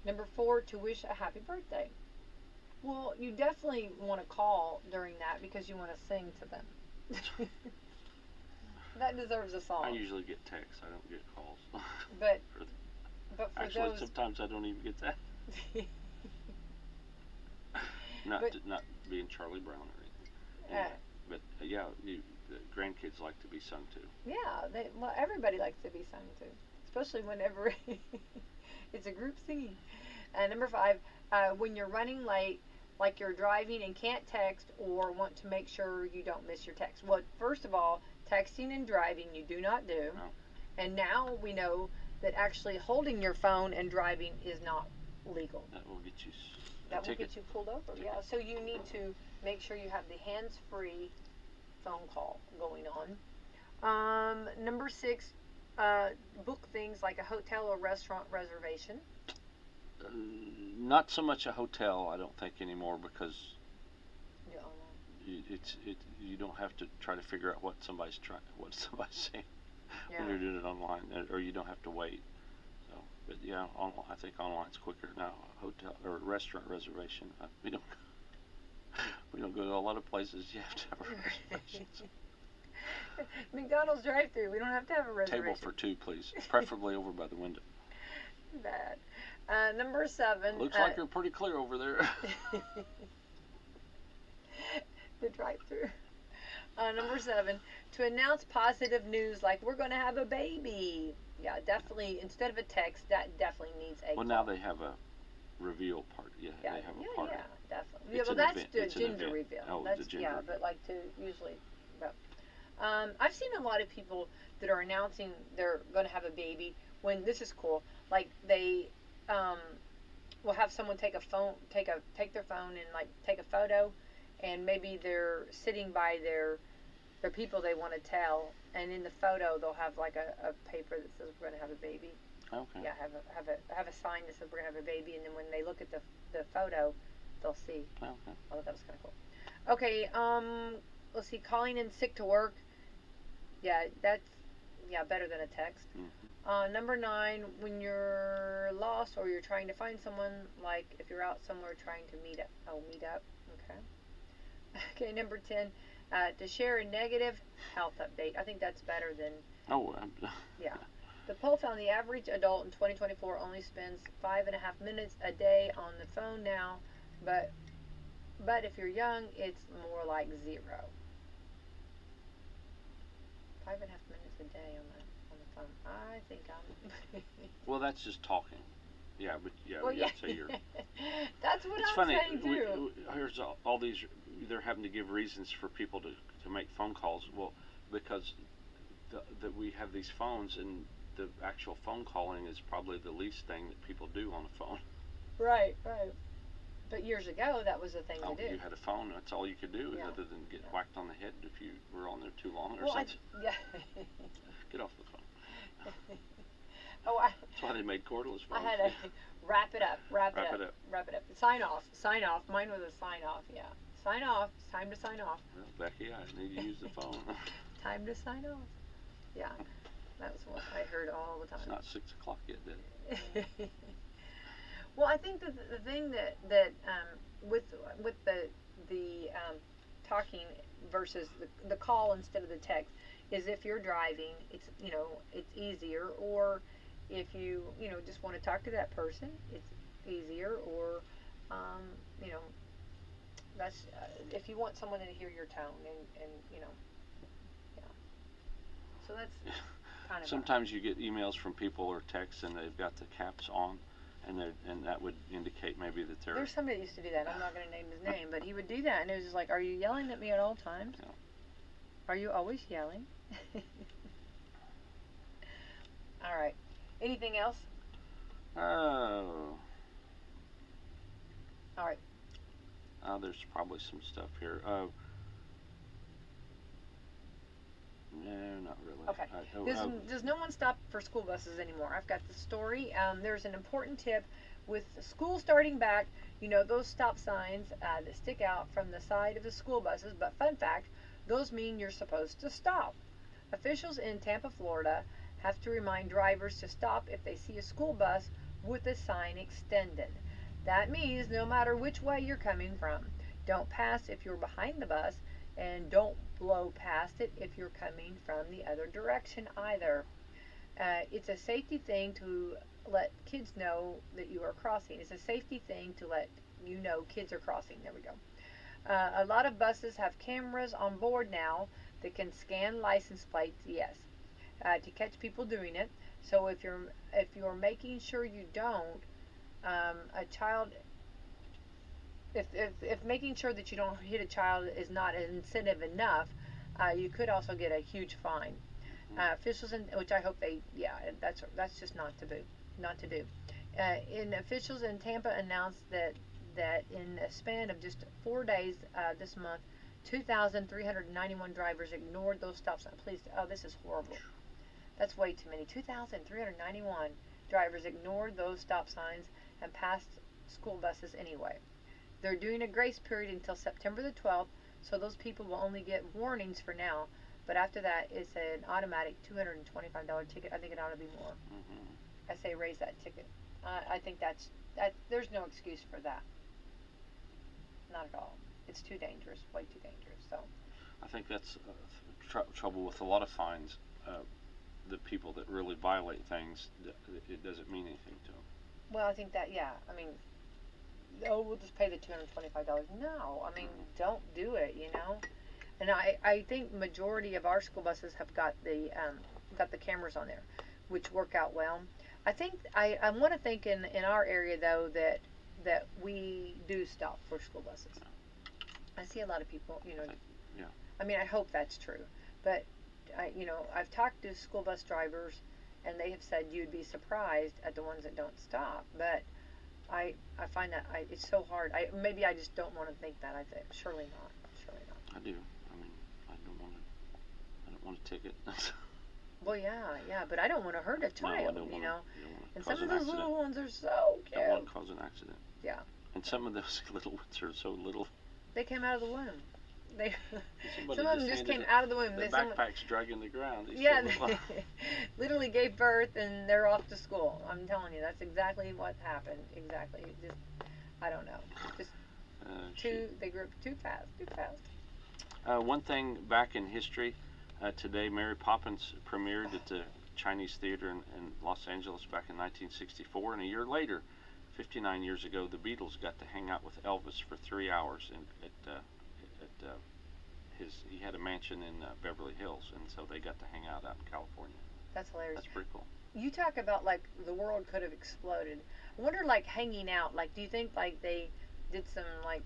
Number 4, to wish a happy birthday. Well, you definitely want to call during that because you want to sing to them. That deserves a song. I usually get texts. I don't get calls. But for actually, those, sometimes I don't even get that. Not being Charlie Brown or anything. Yeah. But yeah, the grandkids like to be sung to. Yeah, everybody likes to be sung to, especially whenever it's a group singing. Number 5, when you're running late, like you're driving and can't text or want to make sure you don't miss your text. Well, first of all, texting and driving you do not do. No. And now we know that actually holding your phone and driving is not legal. That will get you get you pulled over. Yeah. So you need to make sure you have the hands-free phone call going on. Number 6, book things like a hotel or restaurant reservation. Not so much a hotel, I don't think anymore, because you don't have to try to figure out what somebody's saying when you're doing it online, or you don't have to wait. So, but yeah, I think online's quicker now. Hotel or restaurant reservation. We don't go to a lot of places. You have to have a reservation. McDonald's drive-thru. We don't have to have a reservation. Table for 2, please. Preferably over by the window. Bad. Number 7. Looks like you're pretty clear over there. The drive-thru. Number 7, to announce positive news like we're going to have a baby. Yeah, definitely. Instead of a text, that definitely needs a. Well, now they have a reveal party. Yeah, they have a party. Yeah, definitely. Yeah, well, that's the gender reveal. Oh, that's, the gender reveal. But like to usually. But, I've seen a lot of people that are announcing they're going to have a baby when this is cool. Like they will have someone take their phone and like take a photo, and maybe they're sitting by their people they want to tell, and in the photo they'll have like a paper that says we're going to have a baby. Okay. Yeah, have a sign that says we're going to have a baby, and then when they look at the photo, they'll see. Okay. Oh, that was kind of cool. Okay, let's see, calling in sick to work. Yeah, that's better than a text. Mm-hmm. Number 9, when you're lost or you're trying to find someone, like if you're out somewhere trying to meet up. Oh, meet up. Okay. Okay, number 10, to share a negative health update. I think that's better than. Oh. Yeah. The poll found the average adult in 2024 only spends 5.5 minutes a day on the phone now, but if you're young, it's more like 0. 5.5 minutes a day on the phone. I think I'm. Well, that's just talking. Yeah, but Well, yeah. Say you're. That's what It's I'm funny. saying too. Here's all these. They're having to give reasons for people to make phone calls. Well, because that we have these phones, and the actual phone calling is probably the least thing that people do on a phone. Right. But years ago, that was the thing to do. You had a phone. That's all you could do, other than get whacked on the head if you were on there too long or something. Get off the phone. That's why they made cordless phones. I had to wrap it up. Sign off. Mine was a sign off. Yeah. Sign off. It's time to sign off. Well, Becky, I need to use the phone. Time to sign off. Yeah. That's what I heard all the time. It's not 6 o'clock yet, did it? Well, I think that the thing that with the talking versus the call instead of the text is if you're driving, it's easier, or if you just want to talk to that person, it's easier, or that's if you want someone to hear your tone and yeah. So that's kind of. Sometimes you get emails from people or texts and they've got the caps on. And that would indicate maybe that they're. There's somebody that used to do that. I'm not going to name his name, but he would do that, and it was just like, "Are you yelling at me at all times? Yeah. Are you always yelling?" All right. Anything else? Oh. All right. There's probably some stuff here. No, not really. Okay. Does no one stop for school buses anymore? I've got the story. There's an important tip with school starting back. Those stop signs that stick out from the side of the school buses. But fun fact, those mean you're supposed to stop. Officials in Tampa, Florida, have to remind drivers to stop if they see a school bus with a sign extended. That means no matter which way you're coming from, don't pass if you're behind the bus, and don't blow past it if you're coming from the other direction either. It's a safety thing to let kids know that you are crossing. It's a safety thing to let you know kids are crossing. There we go. A lot of buses have cameras on board now that can scan license plates, yes, to catch people doing it. So if you're making sure you don't, a child. If making sure that you don't hit a child is not an incentive enough, you could also get a huge fine. Officials, which I hope that's just not to do. Officials in Tampa announced that in a span of just 4 days this month, 2,391 drivers ignored those stop signs. Please, this is horrible. That's way too many. 2,391 drivers ignored those stop signs and passed school buses anyway. They're doing a grace period until September the 12th, so those people will only get warnings for now. But after that, it's an automatic $225 ticket. I think it ought to be more. I say raise that ticket. I think that there's no excuse for that. Not at all. It's too dangerous, way too dangerous. So. I think that's trouble with a lot of fines. The people that really violate things, it doesn't mean anything to them. Well, I think that, yeah. I mean, we'll just pay the $225. No, I mean, don't do it, And I think majority of our school buses have got the cameras on there, which work out well. I think I want to think in our area though that we do stop for school buses. I see a lot of people, Yeah. I mean, I hope that's true, but I've talked to school bus drivers, and they have said you'd be surprised at the ones that don't stop. But I find that it's so hard. Maybe I just don't want to think that. I think surely not. Surely not. I do. I mean, I don't want to ticket. Well, yeah, but I don't want to hurt a child, no, you know. You don't want to And cause some of an those accident. little ones are so cute. Don't want to cause an accident. Yeah. And some of those little ones are so little. They came out of the womb. They Somebody some of them just came handed out of the womb. The They, backpack's dragging the ground. These yeah, little- they literally gave birth and they're off to school. I'm telling you, that's exactly what happened. Exactly. Just I don't know. Just they grew up too fast. Too fast. One thing back in history, today Mary Poppins premiered at the Chinese Theater in Los Angeles back in 1964, and a year later, 59 years ago, the Beatles got to hang out with Elvis for 3 hours he had a mansion in Beverly Hills, and so they got to hang out in California. That's hilarious. That's pretty cool. You talk about like the world could have exploded. I wonder, like, hanging out, like, do you think like they did some like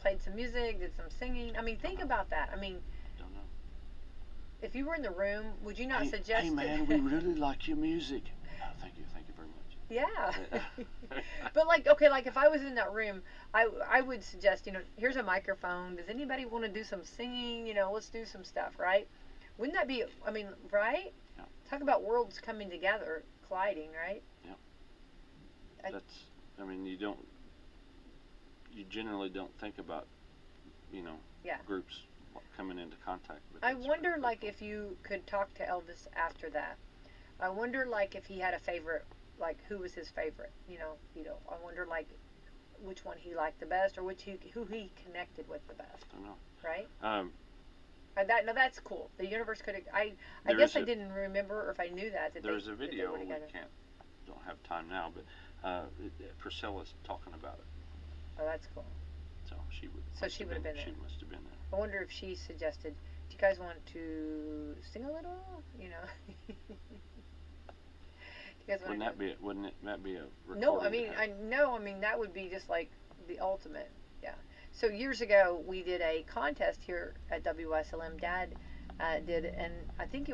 played some music, did some singing? I mean, think about that. I mean, Don't know. if you were in the room, would you not suggest? Hey man, we really like your music. Oh, thank you very much. Yeah. But like, okay, like if I was in that room, I would suggest, here's a microphone. Does anybody want to do some singing? Let's do some stuff, right? Wouldn't that be, right? Yeah. Talk about worlds coming together, colliding, right? Yeah. You generally don't think about, groups coming into contact with. I wonder, like, if you could talk to Elvis after that. I wonder, like, if he had a favorite, like, who was his favorite, I wonder, like, which one he liked the best, or who he connected with the best. I don't know. Right? That's cool. The universe could. I guess I didn't remember, or if I knew that. There's a video. We don't have time now, but Priscilla's talking about it. Oh, that's cool. So she would. So she would have been there. She must have been there. I wonder if she suggested, do you guys want to sing a little? Do you guys want Wouldn't that be a recording? No, I mean that would be just like the ultimate. Yeah. So years ago we did a contest here at Wslm. Dad did, and I think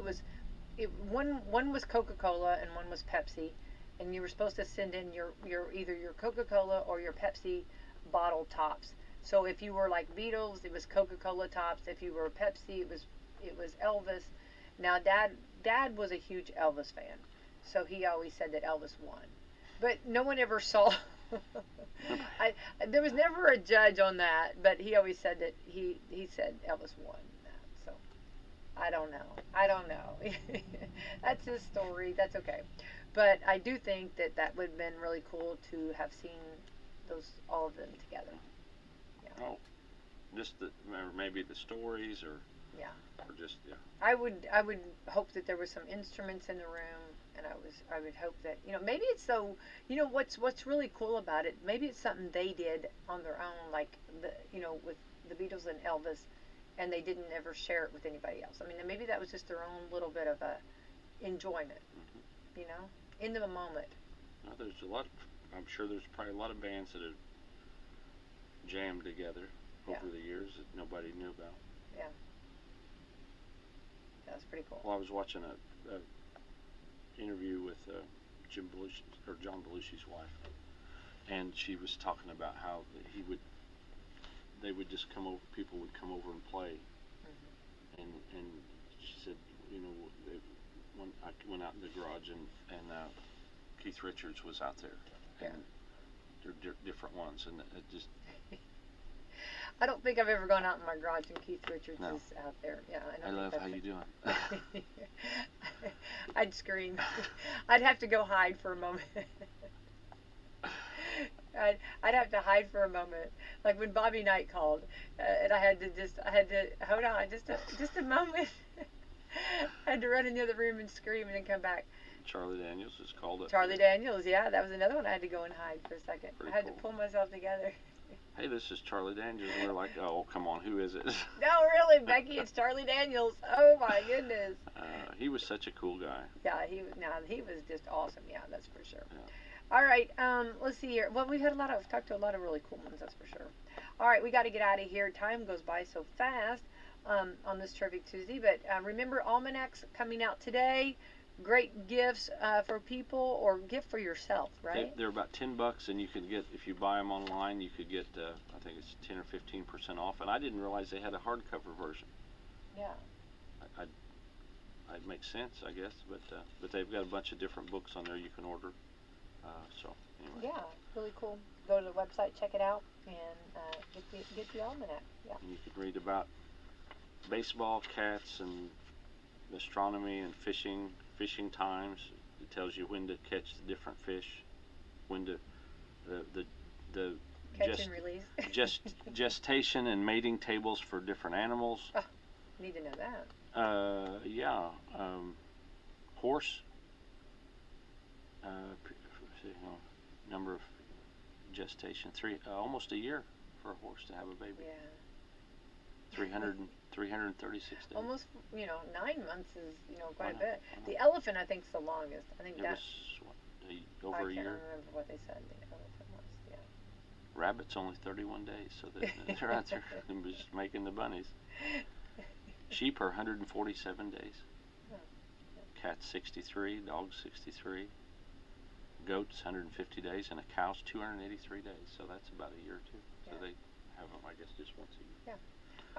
one was Coca-Cola and one was Pepsi, and you were supposed to send in your either your Coca-Cola or your Pepsi bottle tops. So if you were like Beatles, it was Coca-Cola tops. If you were Pepsi, it was Elvis. Now Dad was a huge Elvis fan, so he always said that Elvis won. But no one ever saw. There was never a judge on that, but he always said that he said Elvis won that. So I don't know. That's his story. That's okay. But I do think that would have been really cool to have seen all of them together. Yeah. Oh, or maybe the stories, or yeah, or just yeah. I would hope that there was some instruments in the room, and I would hope that maybe it's so what's really cool about it. Maybe it's something they did on their own, like with the Beatles and Elvis, and they didn't ever share it with anybody else. I mean, maybe that was just their own little bit of a enjoyment, in the moment. Well, there's a lot. I'm sure there's probably a lot of bands that have jammed together over the years that nobody knew about. Yeah. That's pretty cool. Well, I was watching a interview with John Belushi's wife, and she was talking about how they would just come over. People would come over and play, and she said, I went out in the garage and Keith Richards was out there. And they're different ones, and it just. I don't think I've ever gone out in my garage and Keith Richards is out there. Yeah, I love how you doing. I'd scream. I'd have to go hide for a moment. I'd have to hide for a moment, like when Bobby Knight called, and I had to hold on just a moment. I had to run in the other room and scream and then come back. Charlie Daniels is called up. Charlie Daniels, yeah, that was another one I had to go and hide for a second. Pretty I had cool. to pull myself together. Hey, this is Charlie Daniels. And we're like, oh, come on, who is it? No, really, Becky, it's Charlie Daniels. Oh my goodness. He was such a cool guy. Yeah, he was just awesome. Yeah, that's for sure. Yeah. All right, let's see here. Well, we've talked to a lot of really cool ones, that's for sure. All right, we got to get out of here. Time goes by so fast on this Terrific Tuesday. But remember, Almanac's coming out today. great gifts for people or gift for yourself, right? They're about $10, and you could get, if you buy them online, you could get I think it's 10 or 15% off. And I didn't realize they had a hardcover version. Yeah. It makes sense, I guess, but they've got a bunch of different books on there you can order. So anyway. Yeah, really cool. Go to the website, check it out, and get the almanac. Yeah. And you could read about baseball, cats, and astronomy and fishing times. It tells you when to catch the different fish, when to the Catch and release. gestation and mating tables for different animals. Oh, need to know that. Yeah. Horse. Number of gestation, almost a year for a horse to have a baby. Yeah. 336 days. Almost, 9 months is, quite a bit. The elephant, I think, is the longest. I think it that was over a year. I can't remember what they said the elephant was. Yeah. Rabbits only 31 days, so they're out there just making the bunnies. Sheep are 147 days. Oh. Cats 63, dogs 63. Goats 150 days, and a cow's 283 days. So that's about a year or two. So they have them, I guess, just once a year. Yeah.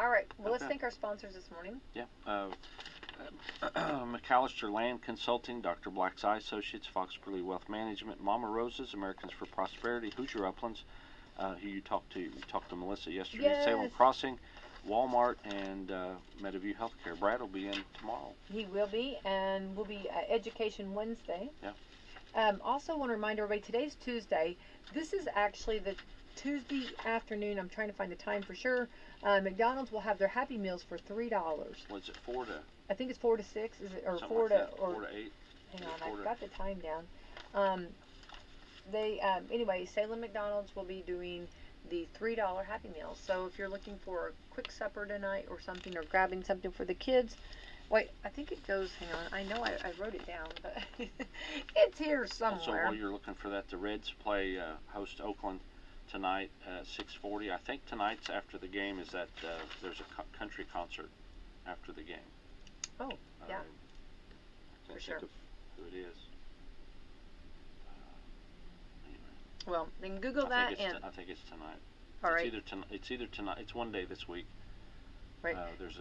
All right. Well, let's thank our sponsors this morning. Yeah. McAllister Land Consulting, Dr. Black's Eye Associates, Foxburley Wealth Management, Mama Rosa's, Americans for Prosperity, Hoosier Uplands, who you talked to Melissa yesterday, yes. Salem Crossing, Walmart, and Meadowview Healthcare. Brad will be in tomorrow. He will be, and we'll be Education Wednesday. Yeah. Also want to remind everybody, today's Tuesday. This is actually the Tuesday afternoon. I'm trying to find the time for sure. McDonald's will have their Happy Meals for $3. Was it 4 to? I think it's 4 to 6. Is it or 4 like to that, or 4 to 8? Hang on, I've got the time down. Anyway, Salem McDonald's will be doing the $3 Happy Meals. So if you're looking for a quick supper tonight or something, or grabbing something for the kids. Wait, I think it goes, hang on, I know I wrote it down, but it's here somewhere. Also, while you're looking for that, the Reds play host Oakland tonight at 6:40. I think tonight's after the game is that there's a country concert after the game. Oh, yeah. For sure. Think of who it is. Anyway. Well, then Google that I think it's tonight. All right. It's either tonight. It's one day this week. Right. There's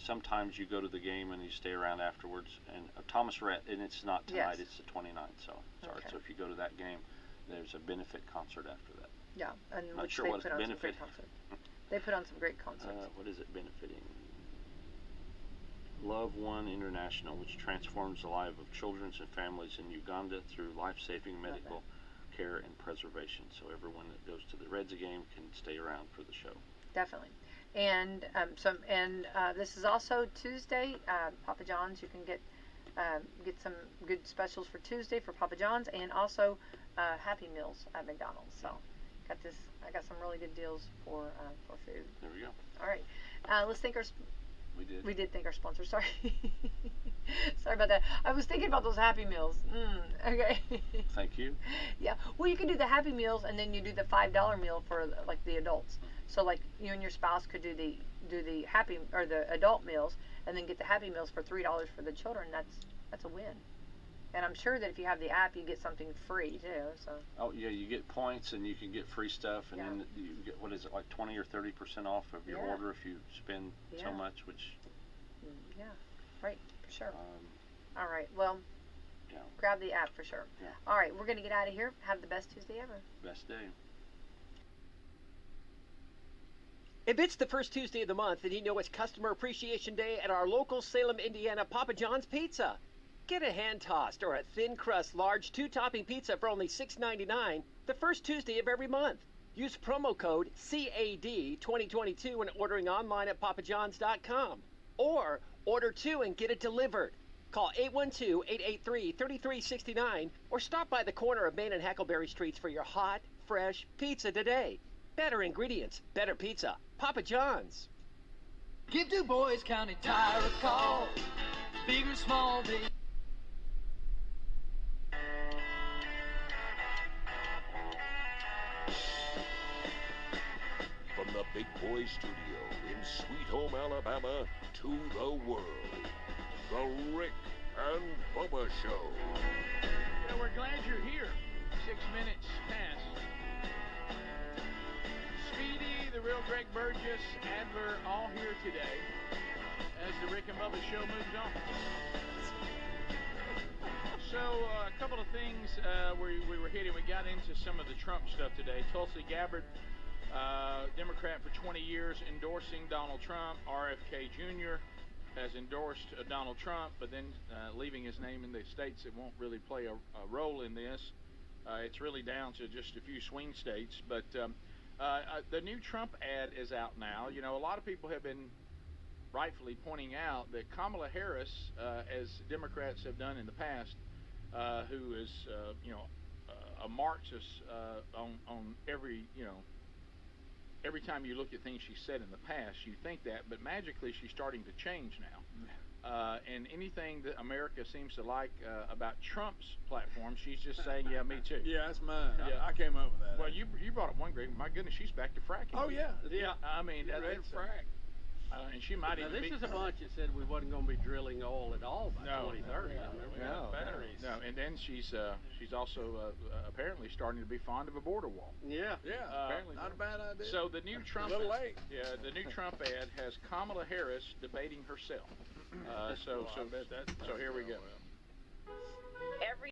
sometimes you go to the game and you stay around afterwards, and Thomas Rhett, and it's not tonight, it's the 29th, so sorry. Okay. So if you go to that game, there's a benefit concert after that. Yeah, and Not which sure they what put it's on some benefiting. great concerts. They put on some great concerts. What is it benefiting? Love One International, which transforms the life of children and families in Uganda through life-saving medical care and preservation. So everyone that goes to the Reds game can stay around for the show. Definitely. And this is also Tuesday. Papa John's, you can get some good specials for Tuesday for Papa John's, and also Happy Meals at McDonald's. So I got some really good deals for food. There we go. All right. Let's thank our. We did thank our sponsor. Sorry. Sorry about that. I was thinking about those Happy Meals. Okay. Thank you. Yeah. Well, you can do the Happy Meals, and then you do the $5 meal for like the adults. So like you and your spouse could do the adult meals, and then get the Happy Meals for $3 for the children. That's a win. And I'm sure that if you have the app, you get something free too. So. Oh yeah, you get points, and you can get free stuff, and then you get, what is it, like 20 or 30% off of your order if you spend so much, which. Yeah. Right. For sure. All right. Well. Yeah. Grab the app for sure. Yeah. All right. We're gonna get out of here. Have the best Tuesday ever. Best day. If it's the first Tuesday of the month, then you know it's Customer Appreciation Day at our local Salem, Indiana Papa John's Pizza. Get a hand-tossed or a thin-crust large 2-topping pizza for only $6.99 the first Tuesday of every month. Use promo code CAD2022 when ordering online at papajohns.com. Or order 2 and get it delivered. Call 812-883-3369 or stop by the corner of Main and Hackleberry Streets for your hot, fresh pizza today. Better ingredients, better pizza. Papa John's. Give Du Bois County Tire a call. Big or small, big. From the Big Boy Studio in Sweet Home, Alabama, to the world, the Rick and Bubba Show. Yeah, we're glad you're here. 6 minutes past. Speedy, the real Greg Burgess, Adler, all here today as the Rick and Bubba Show moves on. So, a couple of things we were hitting. We got into some of the Trump stuff today. Tulsi Gabbard, Democrat for 20 years, endorsing Donald Trump. RFK Jr. has endorsed Donald Trump, but then leaving his name in the states that won't really play a role in this. It's really down to just a few swing states. But the new Trump ad is out now. You know, a lot of people have been rightfully pointing out that Kamala Harris, as Democrats have done in the past, who is, a Marxist on every, every time you look at things she said in the past, you think that, but magically she's starting to change now. And anything that America seems to like about Trump's platform, she's just saying, yeah, me too. Yeah, that's mine. Yeah. I came up with that. Well, you brought up one, Greg. My goodness, she's back to fracking. Oh, yeah. Yeah. I mean, Ready that's to frack. and she might Now, even this be. is a bunch that said we wasn't going to be drilling oil at all by No. 2030. No. Batteries. No, and then she's also apparently starting to be fond of a border wall. Yeah. Yeah, apparently not a bad idea. So the new Trump, a little late. Yeah, the new Trump ad has Kamala Harris debating herself. So here we go. Every